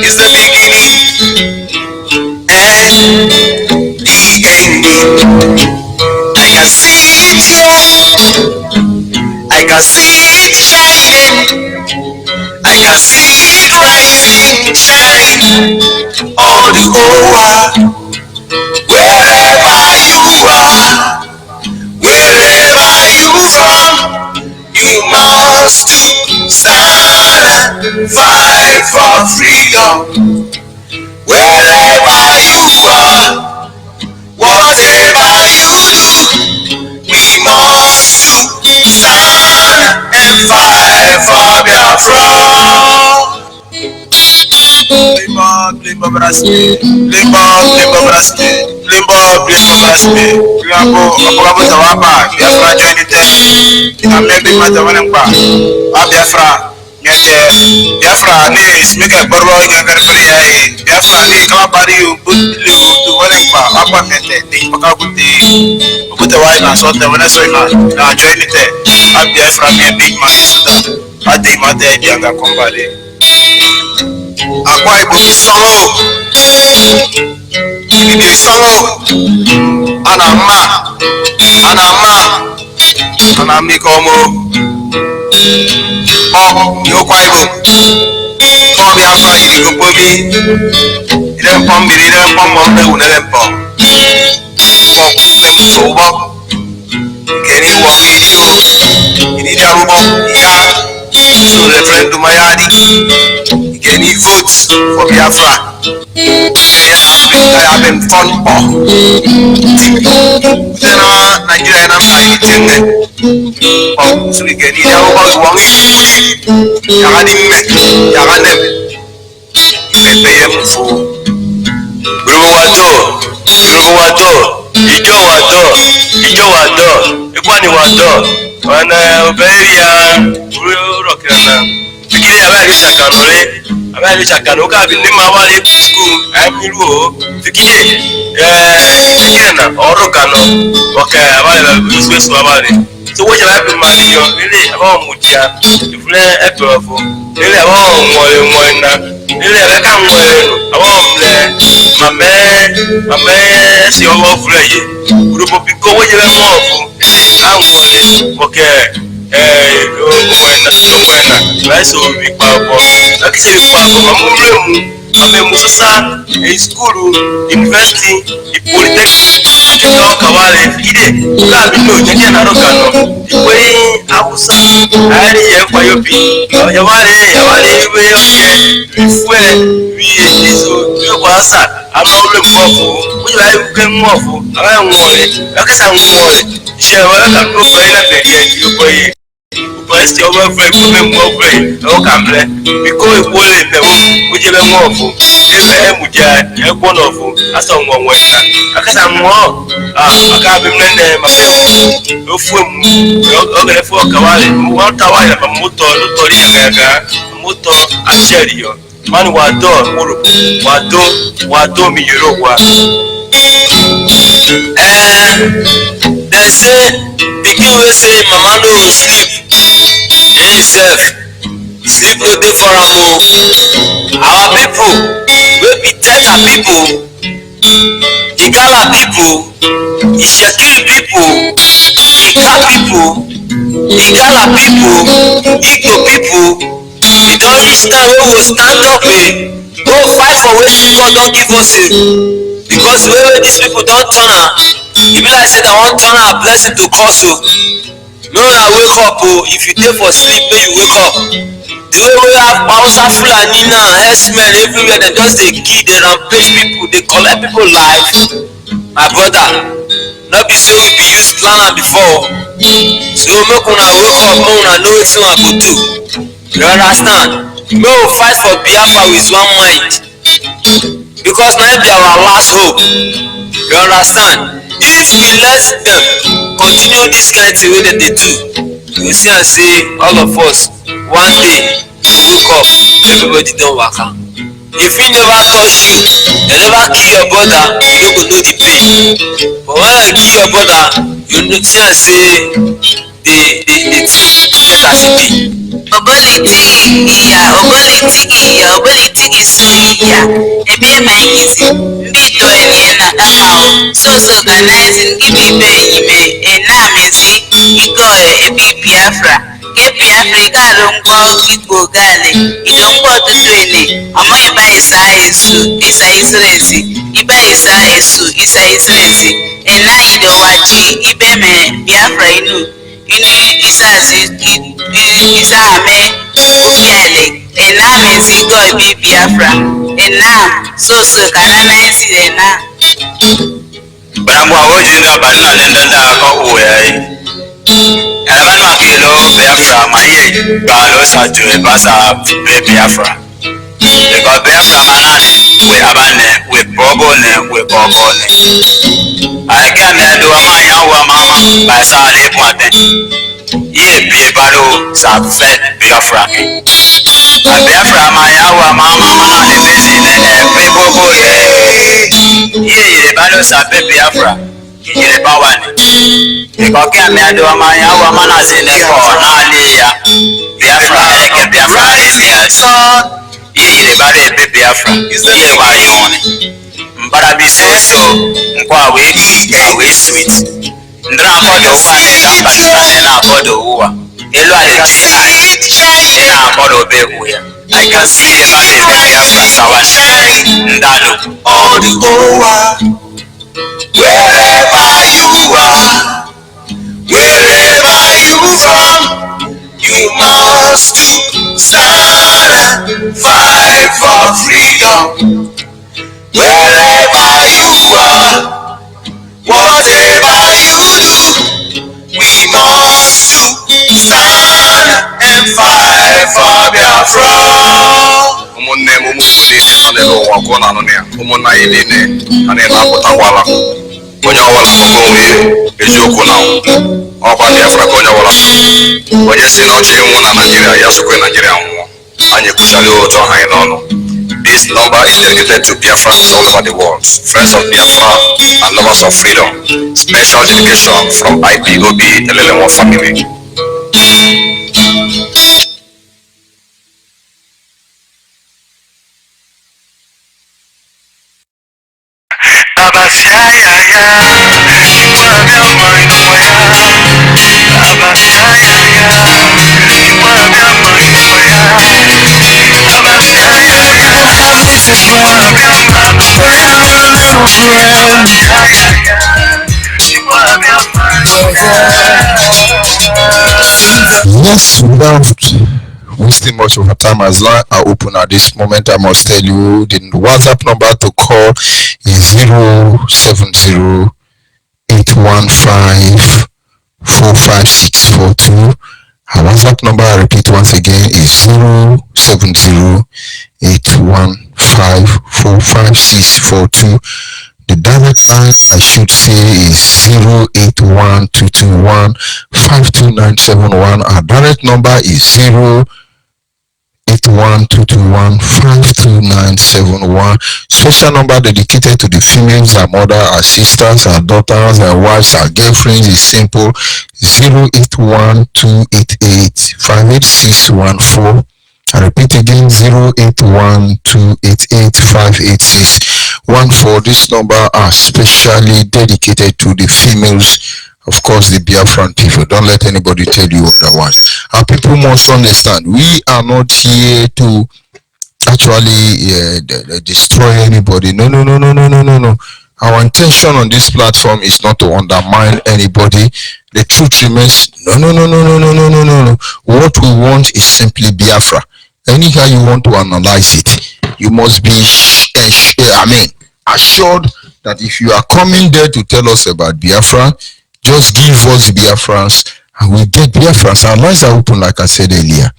is the beginning and the ending. I can see it here, I can see it shining, I can see it rising, shine all the over. Wherever you are, wherever you from, you must stand and fight for freedom. Wherever you are, whatever you do, we must stand and fight for Biafra. Limbo Brasme, Limbo Brasme, Limbo Brasme, Limbo Tawaba, Biafra Joinite, Maybe Matawanamba, Biafra, Biafra, Nis, make a borrow in a carefully, Biafra, Kalabari, to Walempa, Apa Mete, Pakabuti, put a wine and sort the Venezuela, Joinite, Biafra, be a big man, I think my dead younger company. Akwa Ipob sorrow, it is sorrow, Anama, Anamikomo, oh, you Ipob, oh, Biafra, you go me, you don't pump me, you don't pump on the Unelempo, oh, so what? Can you walk in you? You need a robot, yeah, so the friend to my yard. Can you vote for Biafra? I have been fun for Nigeria and I'm so we can eat our one Yaganem abali chakano ka bi ni ma wale school amiru o fikije na oro kano oke abali ba space abali so wo je ba bi ma ni yo ile aba mu dia ifle eprofo ile aba mo na ile be ka mo aba mle mame si owo fle yi grupo piko wo je be mo ofu awole oke so we power like say we power I'm Musa school university polytechnic talk about it la bi no je na ro kan no we awusa ari ye kwa yobi ya wale we fue we so yo kwasa ama ule mpofu we ba ke mpofu ara nwore akasa nwore se wa ka ko pe na be ye yo boy First, your friend, more friend, no camble, because it will in the room, which is a morpho. If I am with you, one of them, I saw one way. I guess I'm more. I can't remember my no fool, no for Kawali, one tower, a motor, motor, a cherry. Man, what do me, you know they say, the USA, Mama no sleep. Himself, sleep no dey for am o. Our people wey be Delta people, Igala people, Ishekiri people, Ika people, Igala people, Igbo people, e don reach time wey we stand up go fight for wetin God don give us. because the way these people don't turn am, e be like say they wan turn am blessing to curse o. Make una wake up o. If you dey for sleep, make you wake up. The way we have Hausa, Fulani now, herdsmen everywhere, they just dey kill, dey rampage people, dey collect people life. My brother, no be say we be use plan am before. So make una wake up, make una know wetin una go do. You understand? Make we fight for Biafra with one mind, because na be our last hope. You understand? If we let them continue this kind thing wey dem dey do, you go see am say all of us one day wake up, everybody don waka. If he never touch you, they never kill your brother, you no go know the pain. But when they kill your brother, you know see am say the thing get as e be. Oboliti isu iya ebe ma yizi mbido eniena akao so organizing ibe ime enamezi iko ebi Biafra ke Biafra galo ngbo kitbo gale idongbo tutu ene amo iba isa Israeli iba isa Israeli ena ido waji ibe me Biafra inu isa ame obiale ena mezigo ibi Biafra ena so kanana esi ena Bambo awoji na banna nenda ko uwe. Evan makelo Biafra maye galo sa joe basa Biafra. Because Biafra manane we abane we bobone we bobone. Ake me do amanya wa mama ba sa le poate. Ye bi balo sa fe Biafra. Biafra maya wa mama mana le bezi nene we bobone. Ye balo sa Biafra. Ye bawani. Because ke me do amanya wa mana zine ko na le ya. Biafra ke Biafra yes. Ye bare Biafra. Ye wa yone. Mbara biseso nkwa we sweet. Ndra akodo wa nenda Pakistan na akodo uwa. Elo alikasi na akodo be uya. I can see the Biafra sawan ndalo all the over. Wherever you are, wherever you from, you must stand and fight for freedom. Wherever you are, whatever you do, we must stand and fight for Biafra. Umunne mumukudi anelo wako na nonia. Umunna yedine anela kutawala. Konya wala kokonwe ejoku na. Oba Biafra konya wala. Onye si na oche enwu na Nigeria ya sokwe Nigeria nwo. Anye kuchali oto hai nono. This number is dedicated to Biafrans all over the world, friends of Biafra and lovers of freedom. Special dedication from Ipob LLM family. Yes, without wasting much of our time, as long I open at this moment, I must tell you the WhatsApp number to call is 070-815-45642. Our WhatsApp number, I repeat once again, is 070-815-45642. The direct line, I should say, is 081-221-52971. Our direct number is 081-221-52971. Special number dedicated to the females, our mother, our sisters, our daughters, our wives, our girlfriends is simple: 081-288-58614. I repeat again, 081-288-58614. This number are specially dedicated to the females, of course, the Biafran people. Don't let anybody tell you otherwise. Our people must understand, we are not here to actually destroy anybody. No. Our intention on this platform is not to undermine anybody. The truth remains, no. What we want is simply Biafra. Anyhow you want to analyze it, you must be assured that if you are coming there to tell us about Biafra, just give us Biafrans and we get Biafrans. Our lines are open, like I said earlier.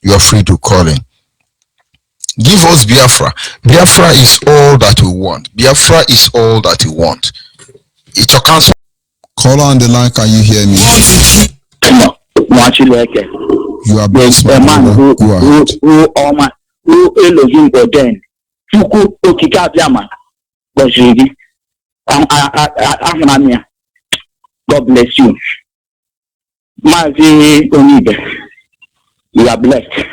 You are free to call in. Give us Biafra. Biafra is all that we want. Biafra is all that we want. It's your counsel. Caller on the line, can you hear me? You are blessed, my brother. Go ahead. God bless you. Mazi Onibe, you are blessed.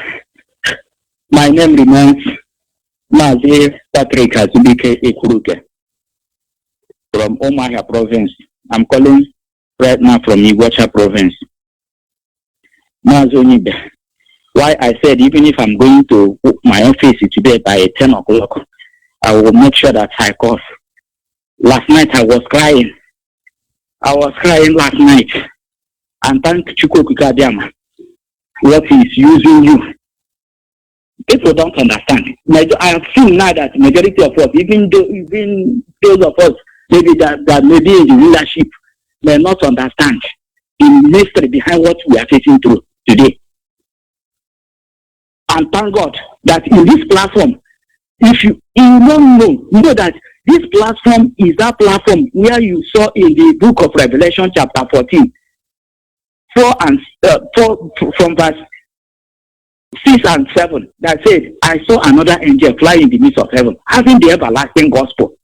My name remains Mazi Patrick Azubike Ekuruke from Omahia province. I'm calling right now from Iguacha province. Mazi Onibe, why I said even if I'm going to my office today by 10 o'clock, I will make sure that I call. Last night I was crying. Last night. And thank Chukwuka Kadiama. What is using you? People don't understand. I have seen now that majority of us, even those of us maybe that may be in the leadership, may not understand the mystery behind what we are facing through today. And thank God that in this platform, if you don't know, you know that this platform is that platform where you saw in the book of Revelation chapter 14, 4 from verse 6 and 7, that said, I saw another angel fly in the midst of heaven, having the everlasting gospel.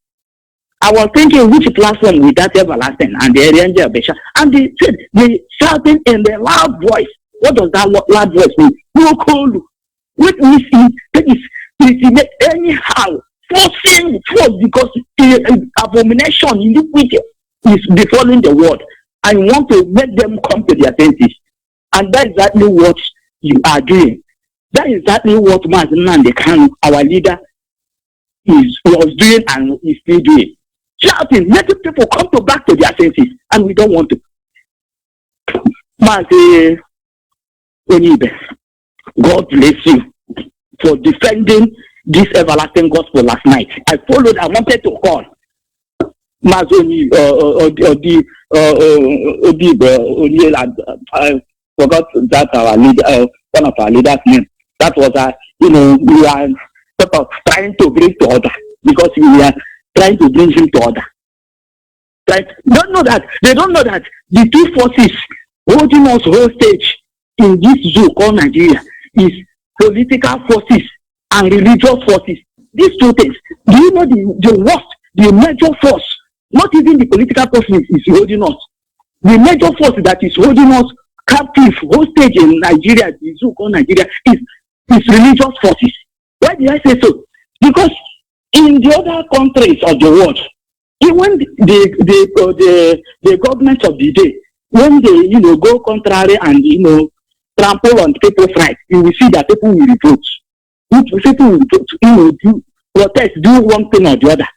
I was thinking, which platform with that everlasting? And the angel Besha, and they said, they shouting in the loud voice. What does that loud voice mean? What we see is anyhow forcing force, because the abomination, iniquity is befalling the world, and you want to make them come to their senses. And that's exactly what you are doing. That is exactly what Mazinande Kanu, our leader, was doing and is still doing. Shouting, letting people come back to their senses, and we don't want to. Mazi Onibe, God bless you for defending this everlasting gospel last night. I wanted to call Mazoni I forgot that our leader, one of our leaders' name. That was we are sort of trying to bring to order, because we are trying to bring him to order. Right? They don't know that the two forces holding us hostage in this zoo called Nigeria is political forces and religious forces. These two things. Do you know the worst, the major force, not even the political forces is holding us. The major force that is holding us captive, hostage in Nigeria, the zoo called Nigeria, is religious forces. Why did I say so? Because in the other countries of the world, even the government of the day, when they go contrary and trample on people's rights, you will see that people will revolt. People will do protest, do one thing or the other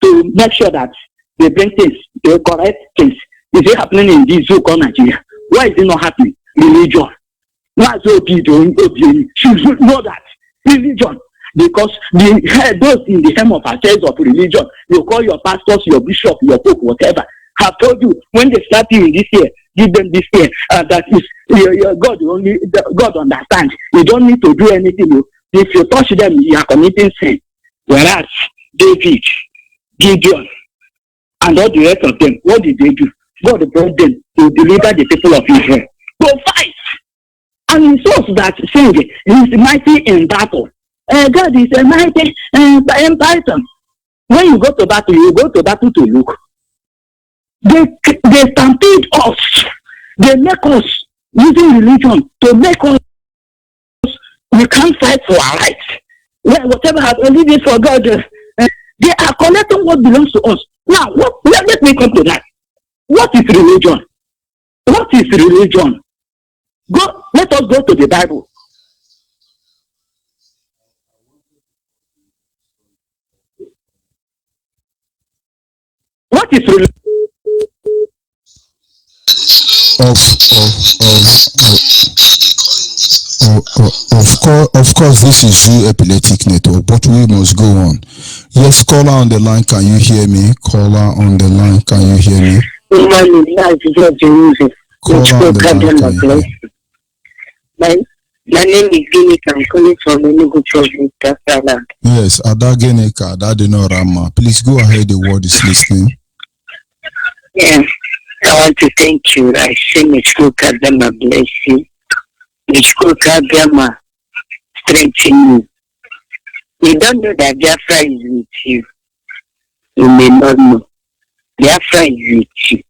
to make sure that they bring things, they correct things. Is it happening in this zoo called Nigeria? Why is it not happening? Religion. Why should know that religion, because those in the hem of affairs of religion, you call your pastors, your bishop, your pope, whatever, have told you when they start you in this year, give them this year. That is your God. Only God understands. You don't need to do anything. If you touch them, you are committing sin. Whereas David, Gideon, and all the rest of them, what did they do? God brought them to deliver the people of Israel. Go fight. And he shows that saying he is mighty in battle. God is a mighty in Python. When you go to battle, you go to battle to look. They stampede us. They make us using religion to make us. We can't fight for our rights. Well, whatever happens, leave it for God. They are collecting what belongs to us. Now, let me come to that. What is religion? What is religion? Let us go to the Bible. Of course, this is Zoo Epileptic Network, but we must go on. Yes, caller on the line, can you hear me? Caller on the line, can you hear me? Caller on the line, can you hear me? My name is Ginika. I'm calling from Enugu Province, Ghana. Yes, Ada Ginika, Adadino Rama. Please go ahead, the word is listening. Yeah, I want to thank you. I say, Mishko Kadama bless you. Mishko Kadama strengthen you. You don't know that Biafra is with you. You may not know. Biafra is with you.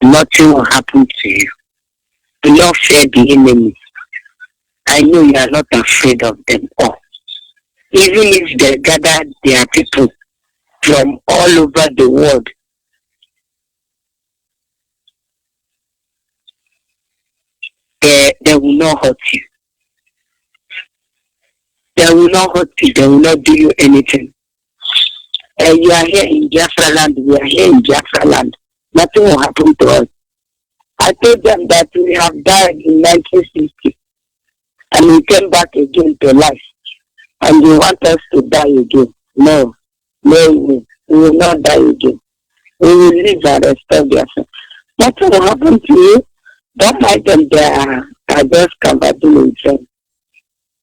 Nothing will happen to you. Do not fear the enemy. I know you are not afraid of them all. Even if they gather their people from all over the world, they will not hurt you. They will not hurt you. They will not do you anything. You are here in Biafra land. We are here in Biafra land. Nothing will happen to us. I told them that we have died in 1960 and we came back again to life. And you want us to die again. No, we will not die again. We will live and restore yourself. Nothing will happen to you. Don't mind them, they are just combating themselves.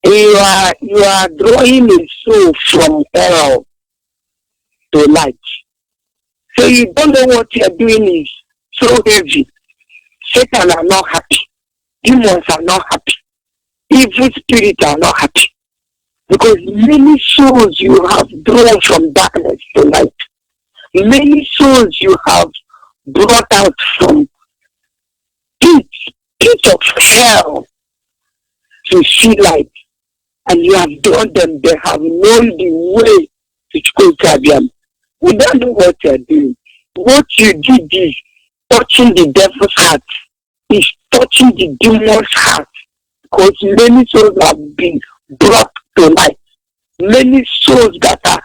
You are drawing a soul from hell to light. So you don't know what you are doing is so heavy. Satan are not happy. Demons are not happy. Evil spirits are not happy. Because many souls you have drawn from darkness to light. Many souls you have brought out from pit of hell to see light. And you have drawn them. They have known the way to Chukwu. We don't know what you are doing. What you did is touching the devil's heart. Is touching the demon's heart. Because many souls have been brought to light. Many souls that are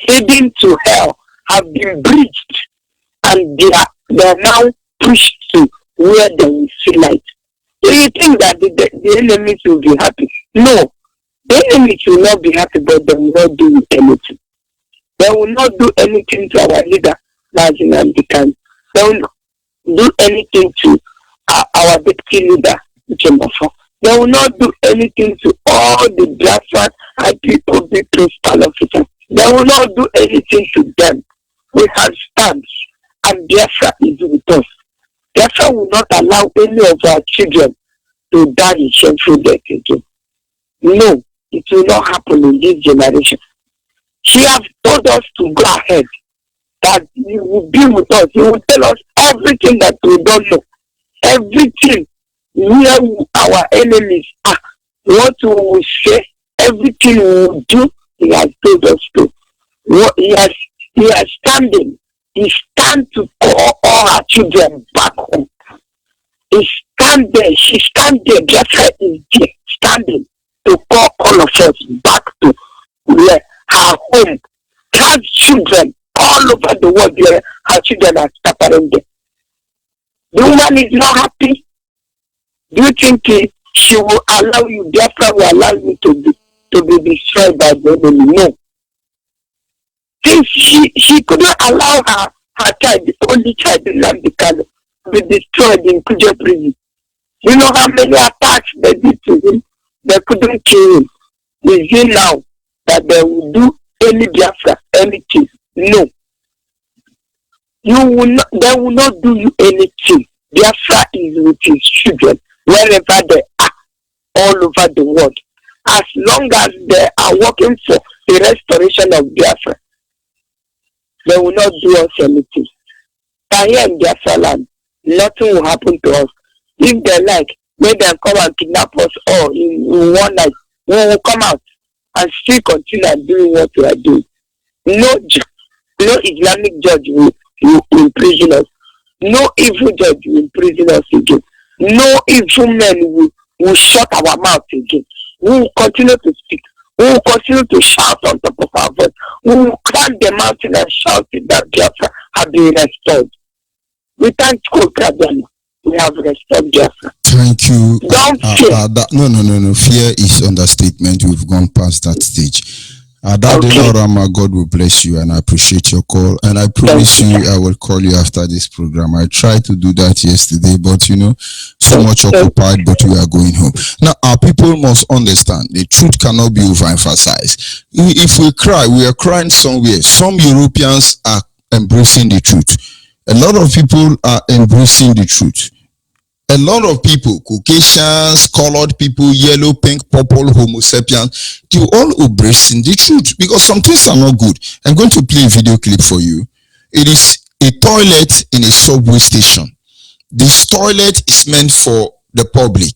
heading to hell have been breached, and they are now pushed to where they will see light. Do you think that the enemies will be happy? No. The enemies will not be happy, but they will not do anything. They will not do anything to our leader, Nazim Amdikan. They will not do anything to our deputy leader, Jemofo. They will not do anything to all the Biafran Ipob principal officers. They will not do anything to them. We have stands, and Biafra is with us. Biafra will not allow any of our children to die in shameful death again. No, it will not happen in this generation. She has told us to go ahead, that you will be with us. You will tell us everything that we don't know. Everything where our enemies are, what we will say, everything we will do, he has told us to. He has standing. He stands to call all our children back home. He stand there. She stand there. Biafra is there, standing to call all of us back to where her home. Her children all over the world, where her children are suffering there. The woman is not happy. Do you think she will allow you, Biafra will allow you to be destroyed by the enemy? No. Since she couldn't allow her child, the only child in Nnamdi to be destroyed in Kuje prison. You know how many attacks they did to him? They couldn't kill him. Is it now that they will do any Biafra, anything? No. They will not do you anything. Biafra is with his children wherever they are, all over the world. As long as they are working for the restoration of Biafra, they will not do us anything. But here in Biafra land, nothing will happen to us. If they like, let them come and kidnap us all in one night. We will come out and still continue doing what we are doing. No Islamic judge will imprison us. No evil judge will imprison us again. No evil men will shut our mouth again. We will continue to speak. We will continue to shout on top of our voice. We will climb the mountain and shout it that Biafra have been restored. We thank God, We have to respect Biafra. Thank you. Don't fear. No. Fear is understatement. We've gone past that stage. Rama, God will bless you, and I appreciate your call. And I promise you, I will call you after this program. I tried to do that yesterday, but so much occupied, but we are going home. Now, our people must understand the truth cannot be overemphasized. If we cry, we are crying somewhere. Some Europeans are embracing the truth. A lot of people are embracing the truth. A lot of people, Caucasians, colored people, yellow, pink, purple, Homo sapiens, they all embracing the truth because some things are not good. I'm going to play a video clip for you. It is a toilet in a subway station. This toilet is meant for the public.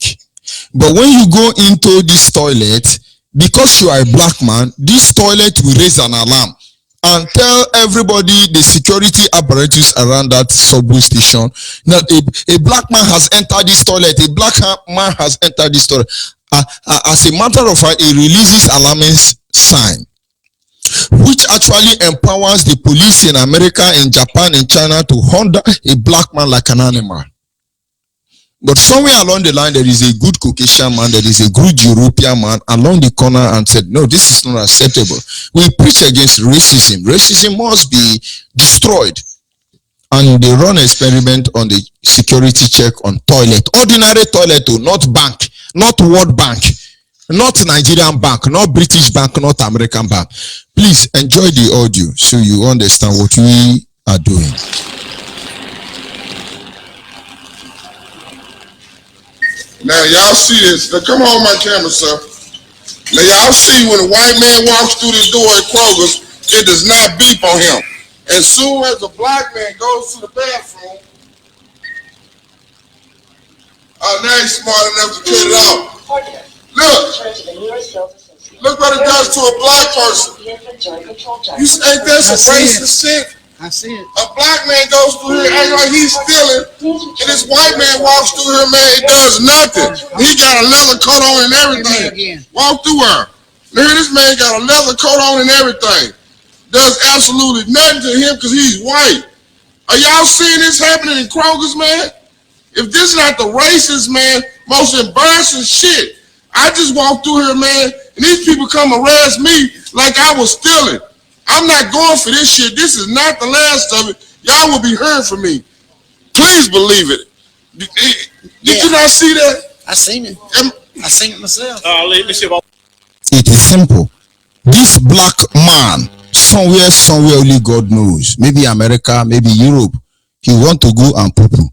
But when you go into this toilet, because you are a black man, this toilet will raise an alarm and tell everybody, the security apparatus around that subway station, that a black man has entered this toilet. A black man has entered this toilet. As a matter of fact, it releases alarming sign, which actually empowers the police in America, in Japan, in China to hunt a black man like an animal. But somewhere along the line, there is a good Caucasian man, there is a good European man along the corner and said, no, this is not acceptable. We preach against racism. Racism must be destroyed. And they run an experiment on the security check on toilet. Ordinary toilet, not bank, not World Bank, not Nigerian bank, not British bank, not American bank. Please enjoy the audio so you understand what we are doing. Now y'all see this. Now come on my camera, sir. Now y'all see when a white man walks through this door at Kroger's, it does not beep on him. As soon as a black man goes to the bathroom, now he's smart enough to cut it off. Look what it does to a black person. Ain't that some racist shit? I see it. A black man goes through here, act like he's stealing, and this white man walks through here, man, it does nothing. He got a leather coat on and everything. Walk through her. Now this man got a leather coat on and everything. Does absolutely nothing to him because he's white. Are y'all seeing this happening in Kroger's, man? If this not the racist, man, most embarrassing shit. I just walked through here, man, and these people come arrest me like I was stealing. I'm not going for this shit. This is not the last of it. Y'all will be hearing from me. Please believe it. Did you not see that? I seen it. I seen it myself. It is simple. This black man, somewhere only God knows. Maybe America, maybe Europe. He want to go and poo-poo.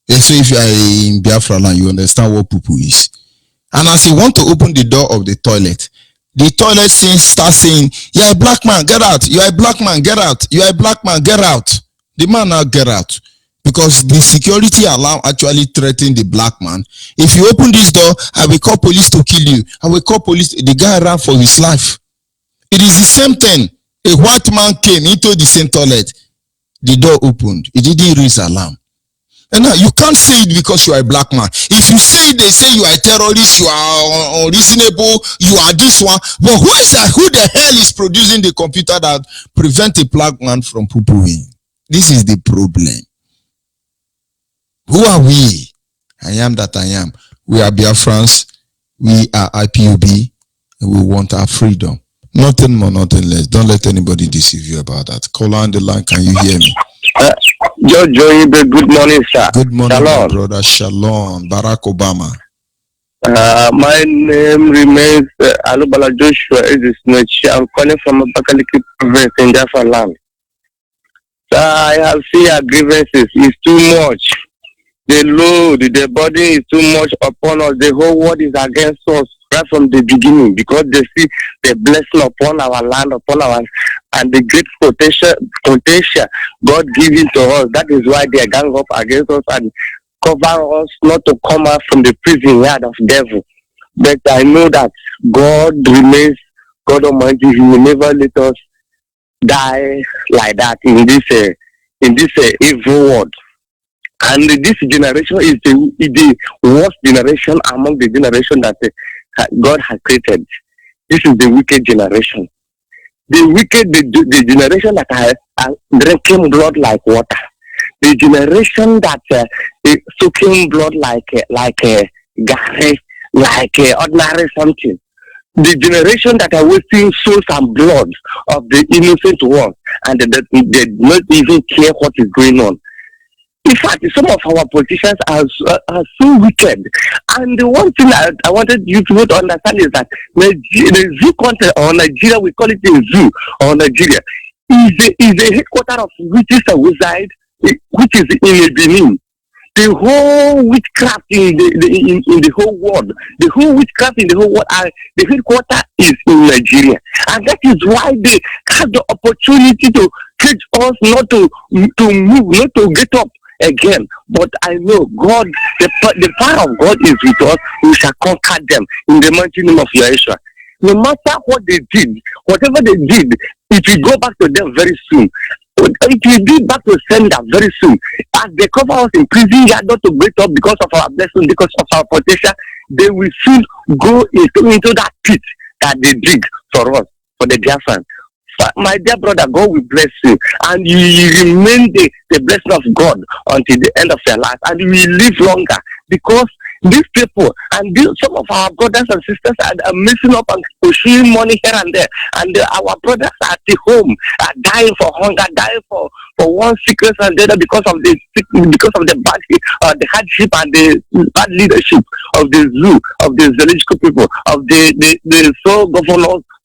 So if you are in Biafra land, you understand what poo-poo is. And as he want to open the door of the toilet starts saying, you're a black man, get out. You're a black man, get out. You're a black man, get out. The man now get out. Because the security alarm actually threatened the black man. If you open this door, I will call police to kill you. I will call police. The guy ran for his life. It is the same thing. A white man came into the same toilet. The door opened. It didn't raise alarm. And now you can't say it because you are a black man. If you say it, they say you are a terrorist, you are unreasonable, you are this one. But who is that? Who the hell is producing the computer that prevent a black man from poo-pooing? This is the problem. Who are we? I am that I am. We are Biafrans. We are Ipob. And we want our freedom. Nothing more, nothing less. Don't let anybody deceive you about that. Call on the line. Can you hear me? Jojo, good morning, sir. Good morning, Shalom. my brother. Shalom. Barack Obama. My name remains Alubala Joshua Ezisnochi. I'm calling from Abakaliki province in Jaffa land. Sir, I have seen our grievances. It's too much. The load, the burden is too much upon us. The whole world is against us right from the beginning because they see the blessing upon our land, upon our and the great potential God giving to us. That is why they are gang up against us and cover us not to come out from the prison yard of devil. But I know that God remains God Almighty. He will never let us die like that in this evil world. And this generation is the worst generation among the generation that God has created. This is the wicked generation. The wicked, the generation that are drinking blood like water. the generation that is soaking blood like gari, ordinary something. The generation that are wasting souls and blood of the innocent ones, and they not even care what is going on. In fact, some of our politicians are so wicked. And the one thing I wanted you to understand is that the zoo country, or Nigeria, we call it a zoo, or Nigeria, is a headquarters of witches and wizards, which is in Benin. The whole witchcraft in the whole world, the headquarters is in Nigeria, and that is why they have the opportunity to teach us not to move, not to get up again. But I know God, the power of God is with us. We shall conquer them in the mighty name of Yeshua. No matter what they did, whatever they did, it will go back to them very soon. It will be back to sender very soon. As they cover us in prison, they are not to break up because of our blessing, because of our protection. They will soon go into that pit that they dig for us, for the dear friend. My dear brother, God will bless you, and you remain the blessing of God until the end of your life, and you will live longer, because these people and some of our brothers and sisters are messing up and pursuing money here and there, and our brothers at the home are dying for hunger, dying for one sickness and the other because of the bad the hardship and the bad leadership of the zoo, of the zoological people, of the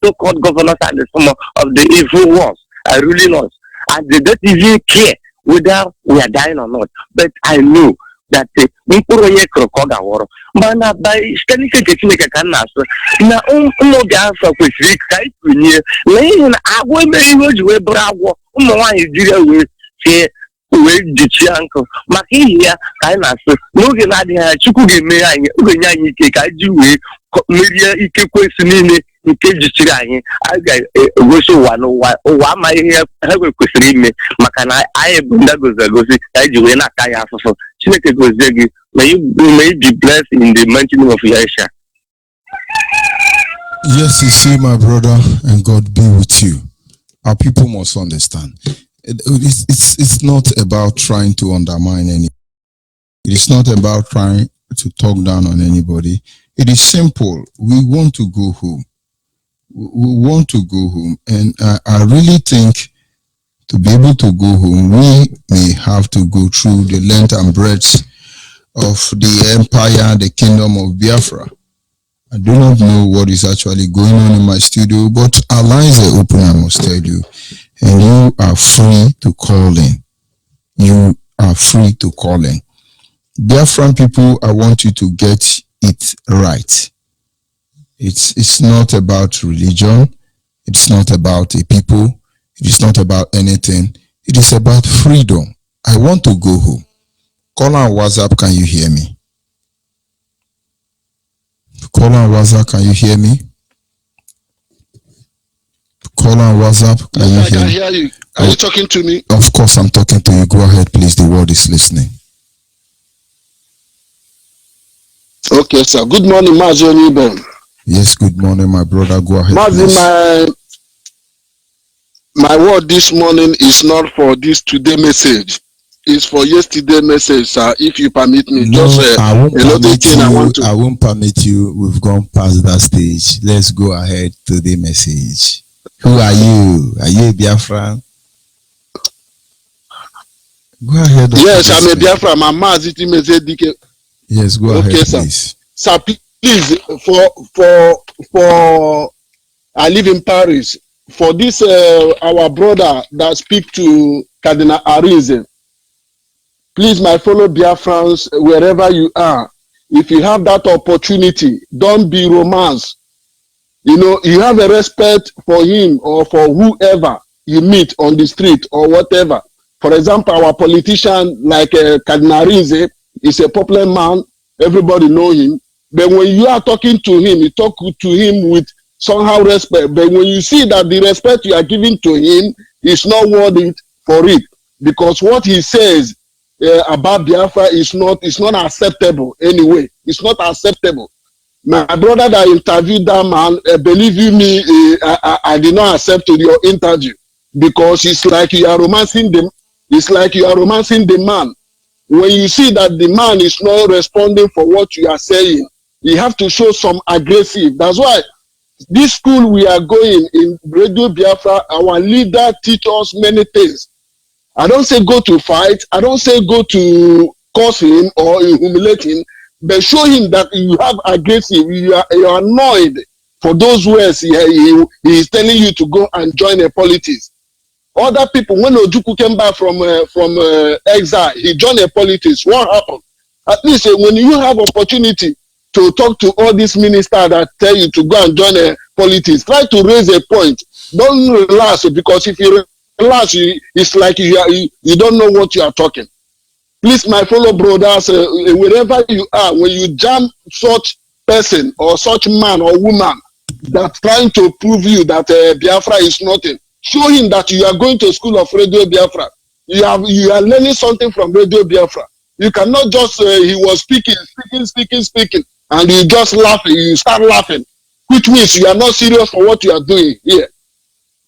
so-called governors and some of the evil ones are ruling us, and they don't even care whether we are dying or not. But I know that mkpụrụ onye kụrụ ka ọ ga-awọrọ, mana site n'ike nke Chineke ka m na-asụ na ụmụ Biafra kwesịrị ka anyị kụnye n'ihi na agwọ emeghị ihe o ji wee bụrụ agwọ. Ụmụ nwaanyị jiri wee jichie nkụ, maka ihi ya ka anyị na-asụ n'oge na-adịghị anya Chukwu ga-enye anyị ike ka anyị ji wee merie ike kwesị niile nke jichiri anyị. A ga-egosi ụwa n'ụwa amaghị ihe ha kwesịrị ime, maka na anyị bụ ndị gozi egosi ka anyị ji wee na-ata ya afụfụ. Chineke gozie gị. May you be blessed in the mighty name of Yeshua. Yes, you see, my brother, and God be with you. Our people must understand. It's not about trying to undermine any. It is not about trying to talk down on anybody. It is simple. We want to go home. We want to go home. And I really think to be able to go home, we may have to go through the length and breadth of the empire, the kingdom of Biafra. I do not know what is actually going on in my studio, but our lines are open, I must tell you. And you are free to call in. You are free to call in. Biafran people, I want you to get it right. It's not about religion. It's not about a people. It is not about anything. It is about freedom. I want to go home. Call on WhatsApp, can you hear me? Call on WhatsApp, can you hear me? Call on WhatsApp, can you hear me? I can hear you. Are you talking to me? Of course, I'm talking to you. Go ahead, please. The world is listening. Okay, sir. Good morning, Mazi Oniben. Yes, good morning, my brother. Go ahead, Mazi, my word this morning is not for this today message. It's for yesterday message, sir. If you permit me, no, just I won't permit you. I won't permit you. We've gone past that stage. Let's go ahead to the message. Who are you? Are you a Biafran? Go ahead. Yes, I'm a Biafran. I'm Maziti Mezedike. Yes, go ahead, please. Sir, please, for I live in Paris. For this, our brother that speak to Cardinal Arinze, please, my fellow Biafrans, wherever you are, if you have that opportunity, don't be romance. You know, you have a respect for him or for whoever you meet on the street or whatever. For example, our politician like Cardinal Arinze is a popular man. Everybody know him. But when you are talking to him, you talk to him with somehow respect. But when you see that the respect you are giving to him is not worth it for it, because what he says about Biafra is not acceptable anyway. It's not acceptable. My brother that interviewed that man, believe you me, I did not accept your interview, because it's like you are romancing them. It's like you are romancing the man. When you see that the man is not responding for what you are saying, you have to show some aggressive. That's why this school we are going in Radio Biafra, our leader teach us many things. I don't say go to fight. I don't say go to curse him or humiliate him, but show him that you have aggressive. You are annoyed for those words he is telling you to go and join a politics. Other people, when Ojukwu came back from exile, he joined a politics. What happened? At least when you have opportunity to talk to all these ministers that tell you to go and join a politics, try to raise a point. Don't relax, because if you relax, it's like you don't know what you are talking. Please, my fellow brothers, wherever you are, when you jam such person or such man or woman that trying to prove you that Biafra is nothing, show him that you are going to school of Radio Biafra. You are learning something from Radio Biafra. You cannot just, he was speaking, and you just laughing, you start laughing, which means you are not serious for what you are doing here.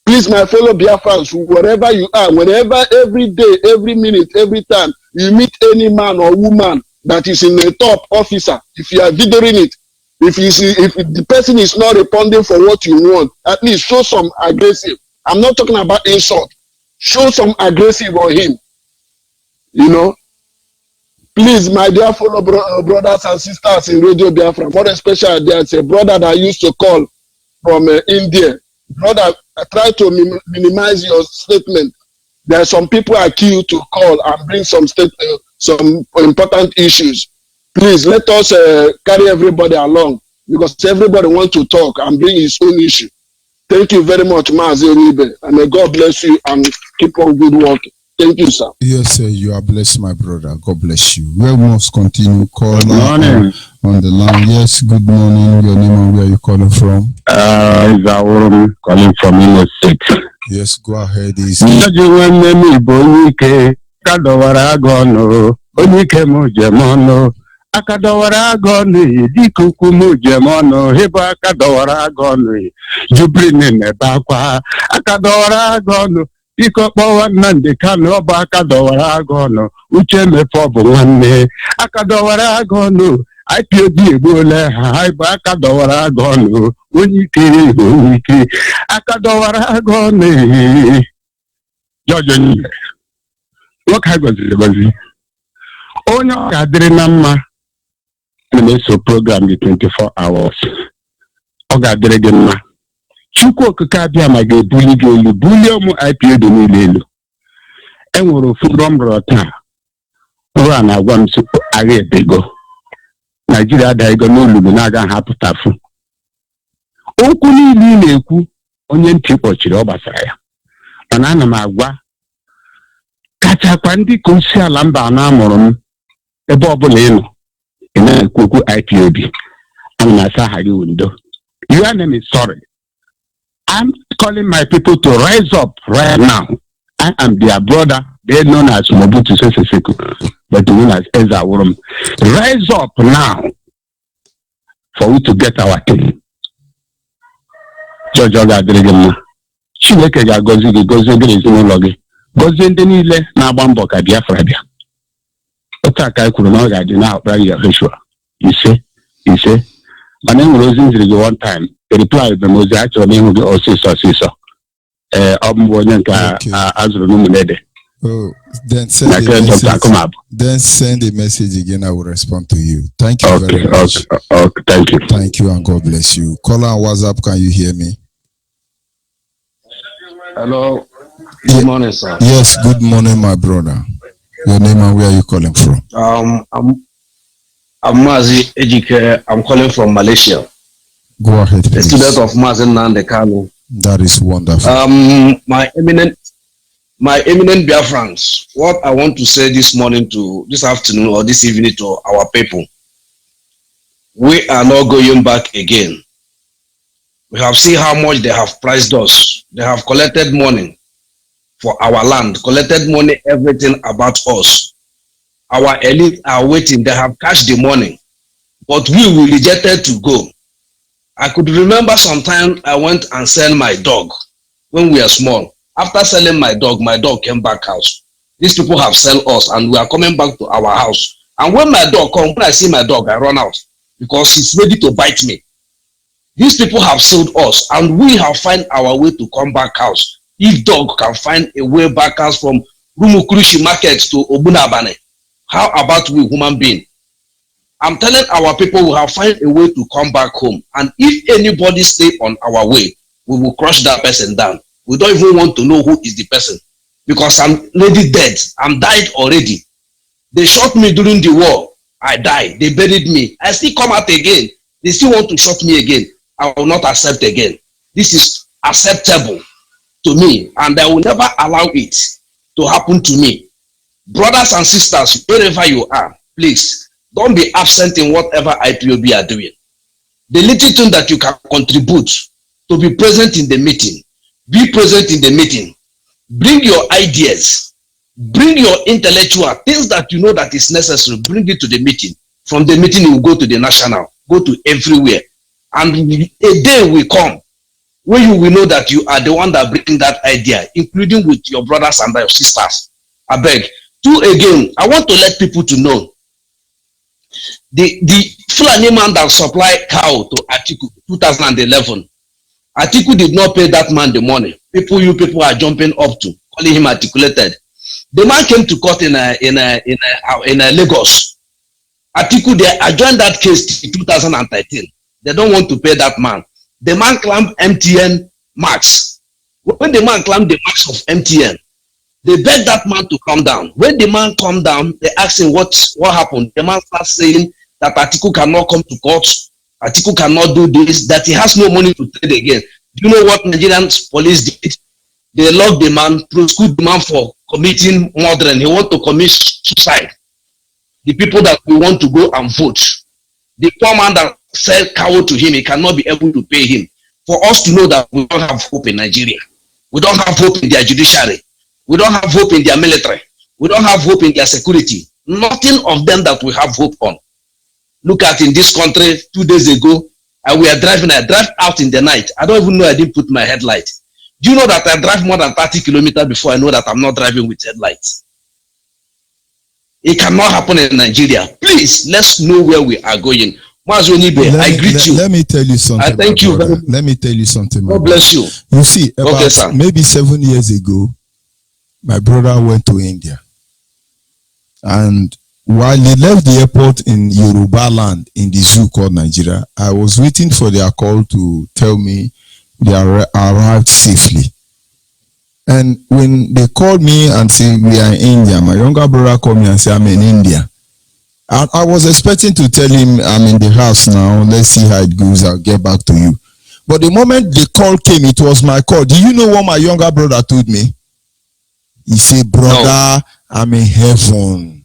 Please, my fellow Biafrans, wherever you are, whenever, every day, every minute, every time you meet any man or woman that is in a top officer, if you are videoing it, if the person is not responding for what you want, at least show some aggressive. I'm not talking about insult. Show some aggressive on him. You know. Please, my dear fellow brothers and sisters in Radio Biafra, more especially there's a brother that used to call from India. Brother, try to minimize your statement. There are some people I kill to call and bring some important issues. Please, let us carry everybody along, because everybody wants to talk and bring his own issue. Thank you very much, Mazi Onibe, and may God bless you and keep on good work. Thank you, sir. Yes, sir. You are blessed, my brother. God bless you. We must continue. Call on the line. Yes, good morning. Your name and where are you calling from? Zawurum, calling from Imo State. Yes, go ahead. Akadawara agonu dikukumu jemono heba akadawara agonu jubrine nebakwa akadawara agonu ikokpo nande kanu oba akadawara agonu uche mefobu nwanne akadawara agonu IPOB egbole ha heba akadawara agonu onyike akadawara agonu jojo ni woka gozi onye ga-adịrị na mma na-eso program dị 24 hours. Ọ ga-adịrị gị mma. Chukwu okike abịa ma ga-ebuli gị elu, bulie ụmụ IPOB niile elu. Enwere ofu rọmrọ taa. Ụrụ a na-agwa m tupu agha ebego. Naijiria adaghịgo n'olulu na-aga hapụtafu. Okwu niile ị na-ekwu, onye ntị kpọchiri ọ gbasara ya. Mana ana m agwa kachakwa ndị ka osi ala mba na amụrụ m ebe ọbụla ị nọ ị na-ekwu okwu IPOB. I'm Nasahari Window. Your name is sorry. I'm calling my people to rise up right now. I am their brother. They're known as Mobutu Sese Seko, but known as Eza Wurum. Rise up now for we to get our thing. George Ogadrigema. Chineke ga-agọzi gị, gọzie gị ezinụlọ gị, gọzie ndị niile na-agba mbọ ka Biafra bịa. Otu aka anyị kwuru na ọ ga-adị na-akpara ya Joshua ise mana enwere ozi nziri gị one time reply bụ m ozi achọrọ m ịhụ gị ọsịsọ ọ bụ onye nke azụrụ n'ụmụnede. Then send the message again. I will respond to you. Thank you very much. Okay, thank you and God bless you. Caller on WhatsApp, can you hear me? Hello. Good morning, sir. Yes, good morning, my brother. Your name and where are you calling from? I'm Mazi Ejike. I'm calling from Malaysia. Go ahead, please. A student of Mazi Nnamdi Kanu. That is wonderful. My eminent Biafrans, what I want to say this afternoon or this evening to our people, we are not going back again. We have seen how much they have priced us. They have collected money for our land, collected money, everything about us. Our elite are waiting. They have cashed the money, but we rejected to go. I could remember sometime I went and sold my dog when we were small. After selling my dog came back house. These people have sold us and we are coming back to our house. And when my dog comes, when I see my dog, I run out because he's ready to bite me. These people have sold us and we have found our way to come back house. If dog can find a way back house from Rumukurishi market to Obunabane, how about we human being? I'm telling our people we have found a way to come back home. And if anybody stay on our way, we will crush that person down. We don't even want to know who is the person because I'm already dead. I'm died already. They shot me during the war. I died. They buried me. I still come out again. They still want to shoot me again. I will not accept again. This is acceptable to me and I will never allow it to happen to me. Brothers and sisters, wherever you are, please don't be absent in whatever IPOB are doing. The little thing that you can contribute to be present in the meeting, be present in the meeting. Bring your ideas, bring your intellectual things that you know that is necessary, bring it to the meeting. From the meeting, you will go to the national, go to everywhere. And a day will come when you will know that you are the one that bring that idea, including with your brothers and your sisters. I beg. Two, again, I want to let people to know the Fulani man that supplied cow to Atiku 2011. Atiku did not pay that man the money. You people are jumping up to calling him articulated. The man came to court in Lagos. Atiku, they adjourned that case in 2013. They don't want to pay that man. The man claimed MTN max. When the man claimed the max of MTN, they begged that man to come down. When the man come down, they asked him what happened. The man starts saying that Atiku cannot come to court. Atiku cannot do this, that he has no money to trade again. Do you know what Nigerian police did? They locked the man, prosecute the man for committing murder, and he want to commit suicide. The people that we want to go and vote, the poor man that sell cow to him, he cannot be able to pay him. For us to know that we don't have hope in Nigeria. We don't have hope in their judiciary. We don't have hope in their military. We don't have hope in their security. Nothing of them that we have hope on. Look at in this country 2 days ago, I drive out in the night. I don't even know I didn't put my headlight. Do you know that I drive more than 30 kilometers before I know that I'm not driving with headlights? It cannot happen in Nigeria. Please, let's know where we are going. I greet you. Let me tell you something. I thank you. Let me tell you something. God bless you. You see, about maybe 7 years ago, my brother went to India. And while he left the airport in Yoruba land in the zoo called Nigeria, I was waiting for their call to tell me they arrived safely. And when they called me and said, we are in India, my younger brother called me and said, I'm in India. And I was expecting to tell him, I'm in the house now, let's see how it goes, I'll get back to you. But the moment the call came, it was my call. Do you know what my younger brother told me? He said, brother, I'm in heaven.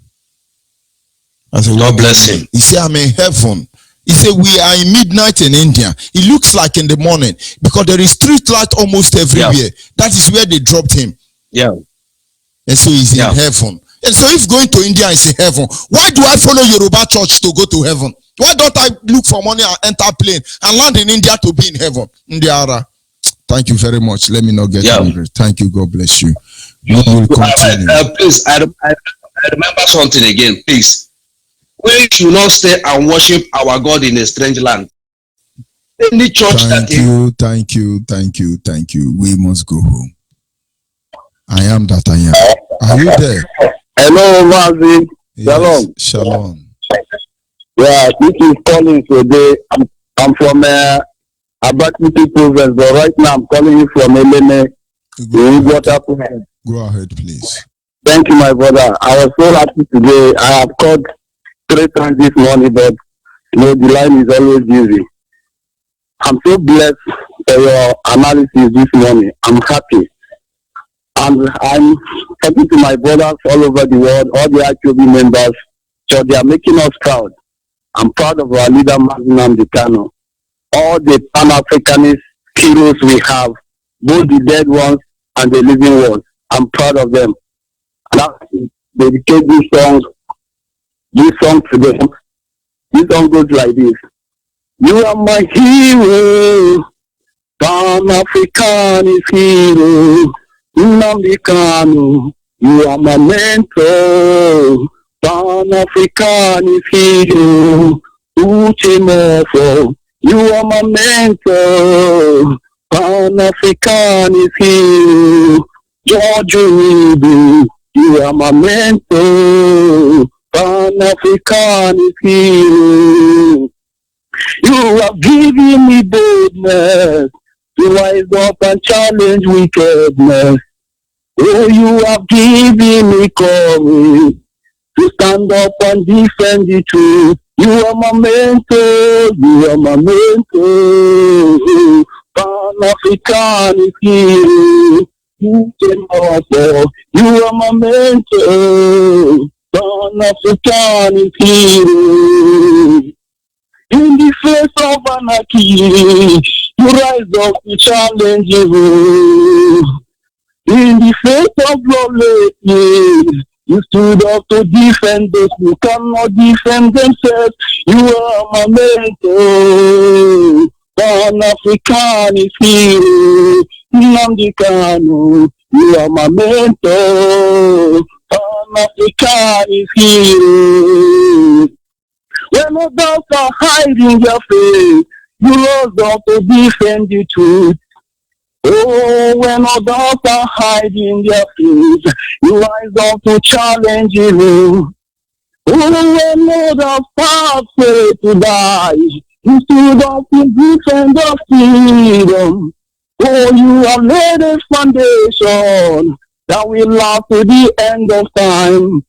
I said, God bless him. He said, I'm in heaven. He said, we are in midnight in India. It looks like in the morning because there is street light almost everywhere. Yeah. That is where they dropped him. Yeah. And so he's in heaven. And so if going to India is in heaven, why do I follow Yoruba church to go to heaven? Why don't I look for money and enter plane and land in India to be in heaven? Indiara. Thank you very much. Let me not get angry. Thank you. God bless you. You will continue. Please, I remember something again, please. We should not stay and worship our God in a strange land. Any church thank you. We must go home. I am that I am. Are you there? Hello, Mazi. Yes. Shalom. Yeah, this is calling today. I'm from Abakuti province, but right now I'm calling you from Elene. Go ahead, please. Thank you, my brother. I was so happy today. I have called 3 times this morning, but the line is always busy. I'm so blessed for your analysis this morning. I'm happy. And I'm talking to my brothers all over the world, all the IPOB members, so they are making us proud. I'm proud of our leader, Nnamdi Kanu. All the Pan-Africanist heroes we have, both the dead ones and the living ones. I'm proud of them. And I dedicate this song to them. This song goes like this. You are my hero, Pan-Africanist hero. Nnamdi Kanu, You are my mentor. Pan-African hero. Uchimofo. You are my mentor. Pan-African hero. George Onibu. You are my mentor. Pan-African hero. You have given me boldness to rise up and challenge wickedness. Oh, you have given me courage to stand up and defend the truth. You are my mentor, you are my mentor. Pan-African hero. You came out for. You are my mentor. Pan-African hero. In the face of anarchy, you rise up to challenge evil. In the face of lawlessness, you stood up to defend those who cannot defend themselves. You are my mentor. Pan-African hero. Nnamdi Kanu, you are my mentor. Pan-African hero. When others are hiding their face, you rose up to defend the truth. Oh, when others are hiding their face, you rise up to challenge evil. Oh, when others are afraid to die, you stood up to defend the freedom. Oh, you have laid a foundation that will last to the end of time.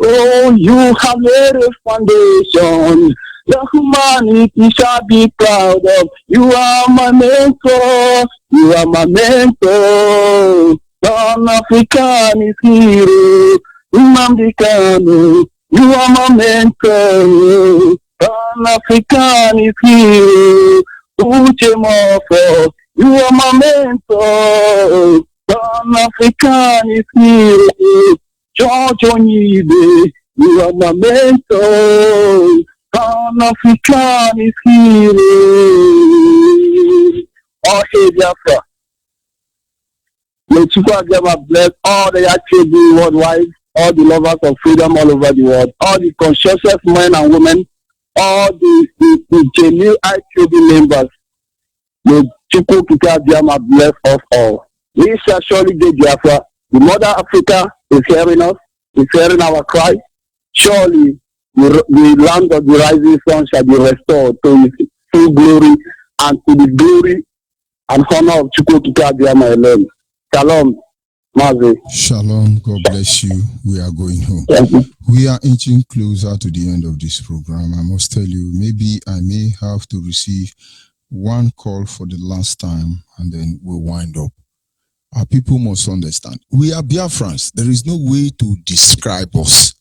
Oh, you have laid a foundation that humanity shall be proud of. You are my mentor. You are my mentor. Pan-African hero. Nnamdi Kanu. You are my mentor. Pan-African hero. Uchimofo. You are my mentor. Pan-African hero. George Onibu, you are my mentor. Pan-African hero. Oh, hey, Biafra. May Chukwuagama bless all the children worldwide, all the lovers of freedom all over the world, all the conscious men and women, all the genuine IQB members. May Chukwuagama bless us all. We shall surely get Biafra. The Mother Africa is hearing us, is hearing our cry. Surely the land of the rising sun shall be restored to its full glory and to the glory and honor of Chukwuagama alone. Shalom, Mazi. Shalom, God bless you. We are going home. We are inching closer to the end of this program. I must tell you, maybe I may have to receive one call for the last time and then we'll wind up. Our people must understand. We are Biafrans. There is no way to describe us.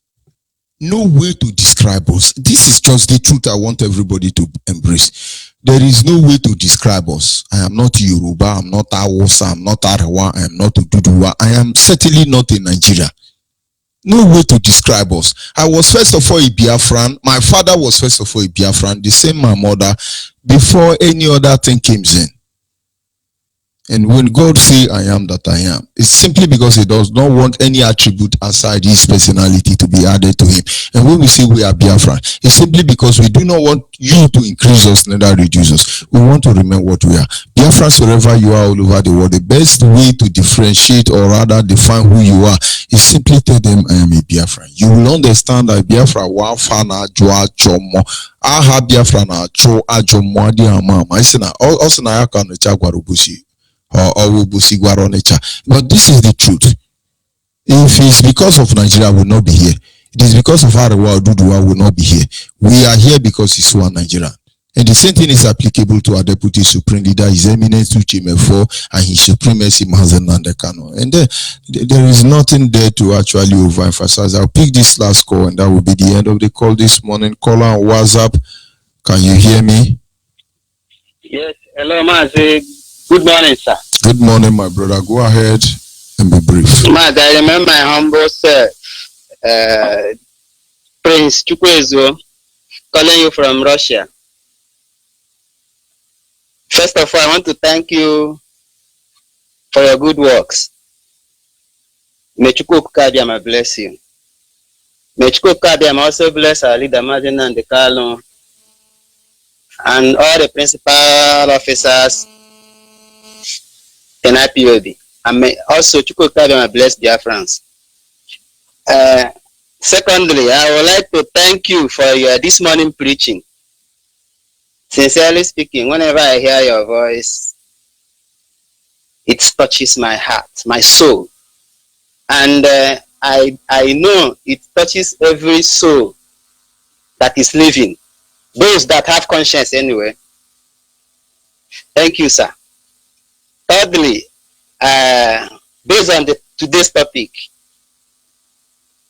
No way to describe us. This is just the truth I want everybody to embrace. There is no way to describe us. I am not Yoruba, I'm not Hausa, I'm not Arawa, I am not Oduduwa. I am certainly not in Nigeria. No way to describe us. I was first of all a Biafran. My father was first of all a Biafran, the same my mother, before any other thing came in. And when God say I am that I am, it's simply because he does not want any attribute aside his personality to be added to him. And when we say we are Biafran, it's simply because we do not want you to increase us, neither reduce us. We want to remain what we are. Biafrans, wherever you are all over the world, the best way to differentiate or rather define who you are is simply tell them I am a Biafran. You will understand that Biafra wa fana jwa chomo. Aha Biafra na cho ajomo adi amama. Isina also na yaka no chagwarubushi. But this is the truth. If it's because of Nigeria, will not be here. It is because of Arewa or Duduwa will not be here. We are here because he's one Nigerian. And the same thing is applicable to our Deputy Supreme Leader, His Eminence Uchimefo, and His Supremacy Mazen Nandekano. And there is nothing there to actually overemphasize. I'll pick this last call, and that will be the end of the call this morning. Caller on WhatsApp. Can you hear me? Yes. Hello, Mazi. Good morning, sir. Good morning, my brother. Go ahead and be brief. Mazi, I remember my humble self, Prince Chukwezo, calling you from Russia. First of all, I want to thank you for your good works. May Chukwuka bless you. May Chukwuka also bless our leader, Martin and the Carlo, and all the principal officers in IPOB. And may also Chukwuka bless Biafrans. Secondly, I would like to thank you for your this morning preaching. Sincerely speaking, whenever I hear your voice, it touches my heart, my soul. And I know it touches every soul that is living, those that have conscience anyway. Thank you, sir. Thirdly, based on today's topic,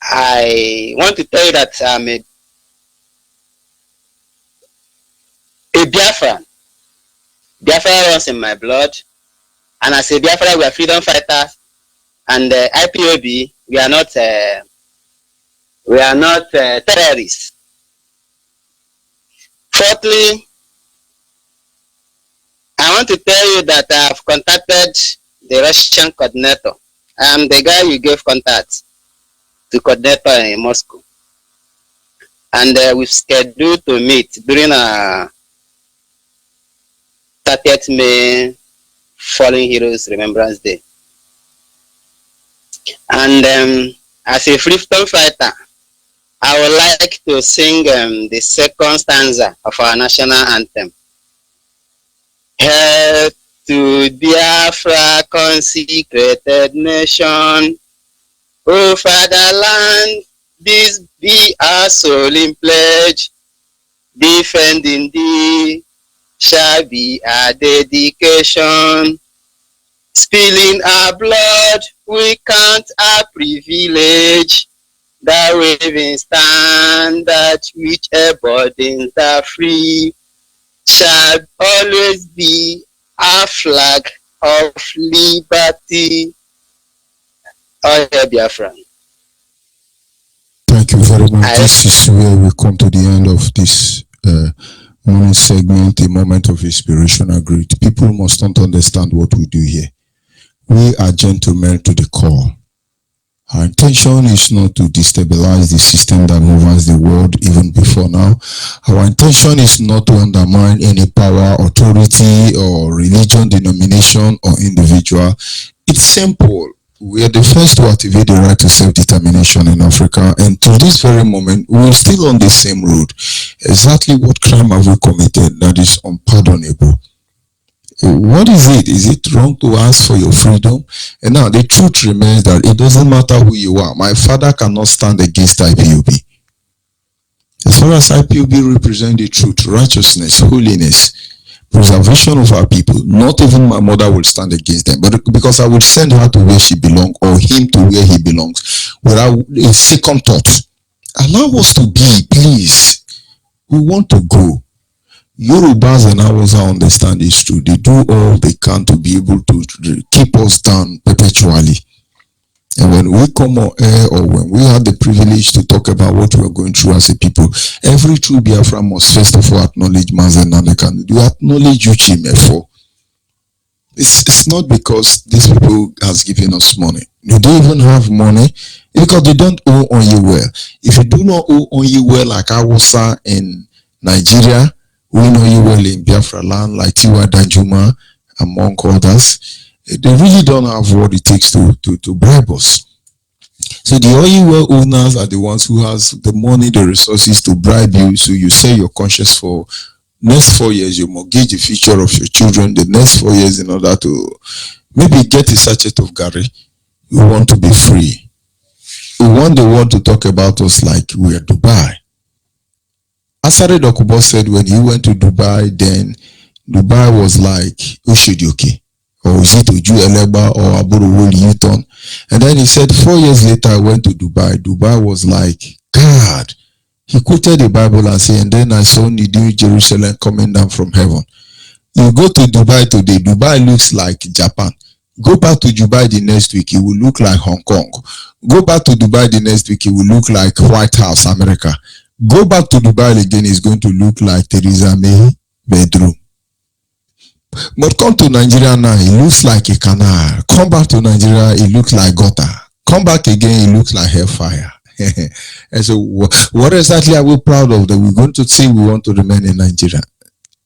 I want to tell you that I'm a Biafran. Biafra runs in my blood, and as a Biafra, we are freedom fighters, and IPOB, we are not terrorists. Fourthly, I want to tell you that I have contacted the Russian coordinator. I am the guy you gave contact to coordinator in Moscow, and we've scheduled to meet during our 30th May Fallen Heroes Remembrance Day. And as a freedom fighter, I would like to sing the second stanza of our national anthem. Hail to Biafra, consecrated nation, O fatherland, this be our solemn pledge, defending thee shall be our dedication. Spilling our blood, we count our privilege. The waving standard which our burdens are free shall always be our flag of liberty. Oh, Biafra. Thank you very much. This is where we come to the end of this morning segment, a moment of inspirational great. People must not understand what we do here. We are gentlemen to the core. Our intention is not to destabilize the system that governs the world even before now. Our intention is not to undermine any power, authority, or religion, denomination, or individual. It's simple. We are the first to activate the right to self-determination in Africa, and to this very moment, we're still on the same road. Exactly what crime have we committed that is unpardonable? What is it? Is it wrong to ask for your freedom? And now the truth remains that it doesn't matter who you are. My father cannot stand against IPOB. As far as IPOB represents the truth, righteousness, holiness, preservation of our people, not even my mother will stand against them. But because I will send her to where she belongs, or him to where he belongs, without a second thought. Allow us to be, please. We want to go. Yorubas and Hausa understand this too. They do all they can to be able to keep us down perpetually. And when we come on air, or when we have the privilege to talk about what we are going through as a people, every true Biafra must first of all acknowledge Mazen Nandekan. You acknowledge Uchimefo. It's not because these people has given us money. They don't even have money because they don't owe on you well. If you do not owe on you well like Hausa in Nigeria, we know you well in Biafra land, like Tiwa Danjuma, among others. They really don't have what it takes to bribe us. So the oil well owners are the ones who has the money, the resources to bribe you. So you say your conscience for next 4 years, you mortgage the future of your children the next 4 years in order to maybe get a sachet of Gary. We want to be free. We want the world to talk about us like we are Dubai. Asare Dokubo said when he went to Dubai, then Dubai was like Ushidioke, or Zito Ju Eleba, or Aburu Newton. And then he said 4 years later I went to Dubai. Dubai was like God. He quoted the Bible and said, and then I saw New Jerusalem coming down from heaven. You go to Dubai today, Dubai looks like Japan. Go back to Dubai the next week, it will look like Hong Kong. Go back to Dubai the next week, it will look like White House, America. Go back to Dubai again, it's going to look like Theresa May bedroom. But come to Nigeria now, it looks like a canal. Come back to Nigeria, it looks like gutter. Come back again, it looks like hellfire. And so, what exactly are we proud of that we're going to say we want to remain in Nigeria?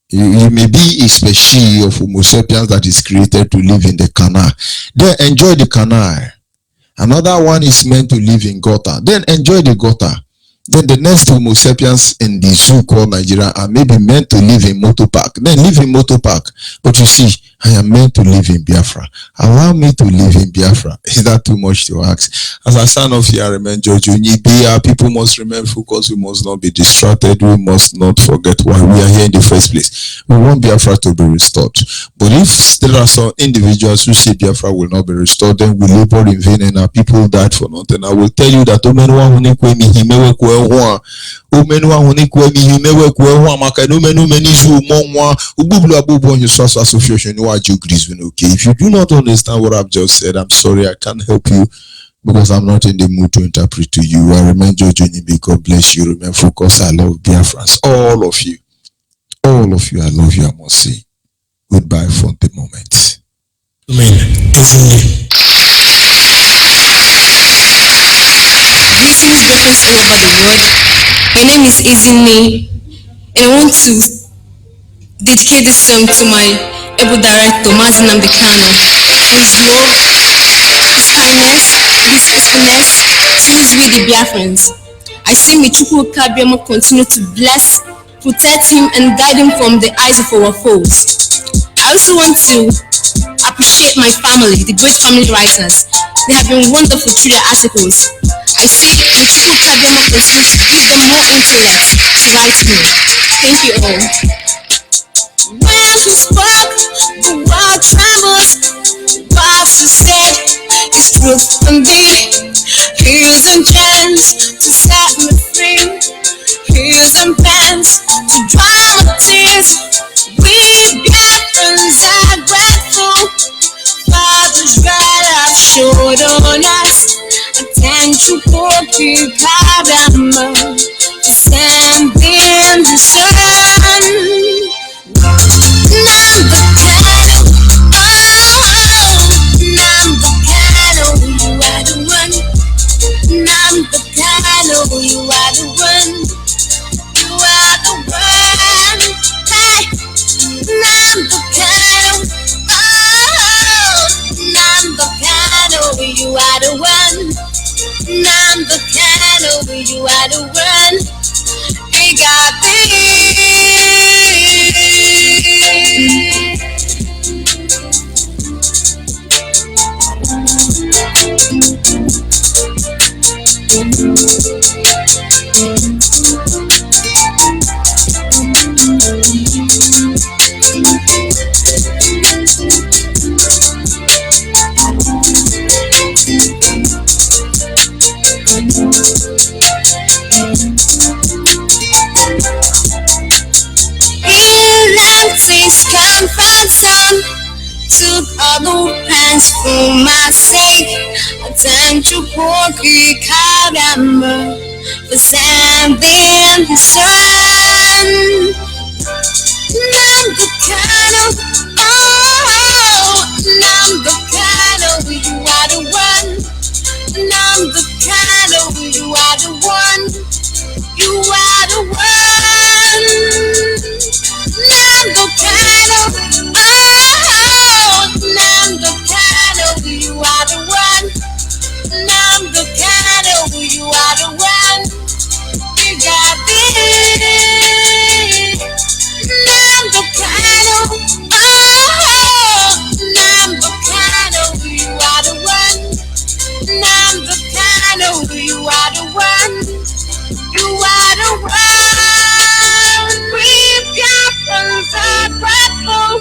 You may be a species of Homo sapiens that is created to live in the canal. Then enjoy the canal. Another one is meant to live in gutter. Then enjoy the gutter. Then the next Homo sapiens in the zoo called Nigeria are maybe meant to live in motor park. Then live in motor park. But you see, I am meant to live in Biafra. Allow me to live in Biafra. Is that too much to ask? As I stand off here, I remain George Onyibe. People must remain focused. We must not be distracted. We must not forget why we are here in the first place. We want Biafra to be restored. But if there are some individuals who say Biafra will not be restored, then we labor in vain and our people died for nothing. I will tell you that if you do not understand what I've just said, I'm sorry, I can't help you because I'm not in the mood to interpret to you. I remain George Onyibe. God bless you. Remain focused. I love Biafrans. All of you. All of you. I love you. I must say goodbye for the moment. Greetings, Biafrans all over the world. My name is Izini, and I want to dedicate this song to my able director, Mazin Namdekano, for his love, his kindness, and his faithfulness towards we the Biafrans. I say may Chukwu Kabiama continue to bless, protect him, and guide him from the eyes of our foes. I also want to appreciate my family, the great family writers. They have been wonderful through their articles. I say may Chukwu Kabiama continue to give them more intellect to write more. Thank you all. When he spoke, the world trembles. What he said is truth indeed. Heels and chance to set me free. Heels and pants to dry my tears. We Biafrans are grateful for the right I've showed on us. I thank you for the Kadama for sending the sun. You are the one. You are the one. Hey, Nambukano. Oh, Nambukano. You are the one. Nambukano. You are the one. We got took all the pants for my sake. I thank you for the Kadama for sending the sun. Nambukano, oh, Nambukano, you are the one. Nambukano, you are the one. You are the one. Nambukano, oh, Nambukano, you are the one. Nambukano, you are the one. You got this. Nambukano, oh, Nambukano, you are the one. Nambukano, you are the one. You are the one. We've got from grateful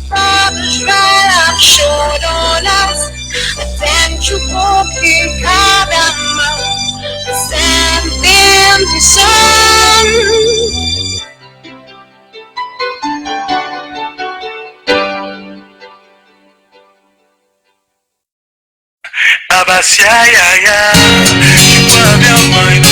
for the light I've showed on us. Thank you for the Kadama, sending the sun. Abasiaya, you are my mind,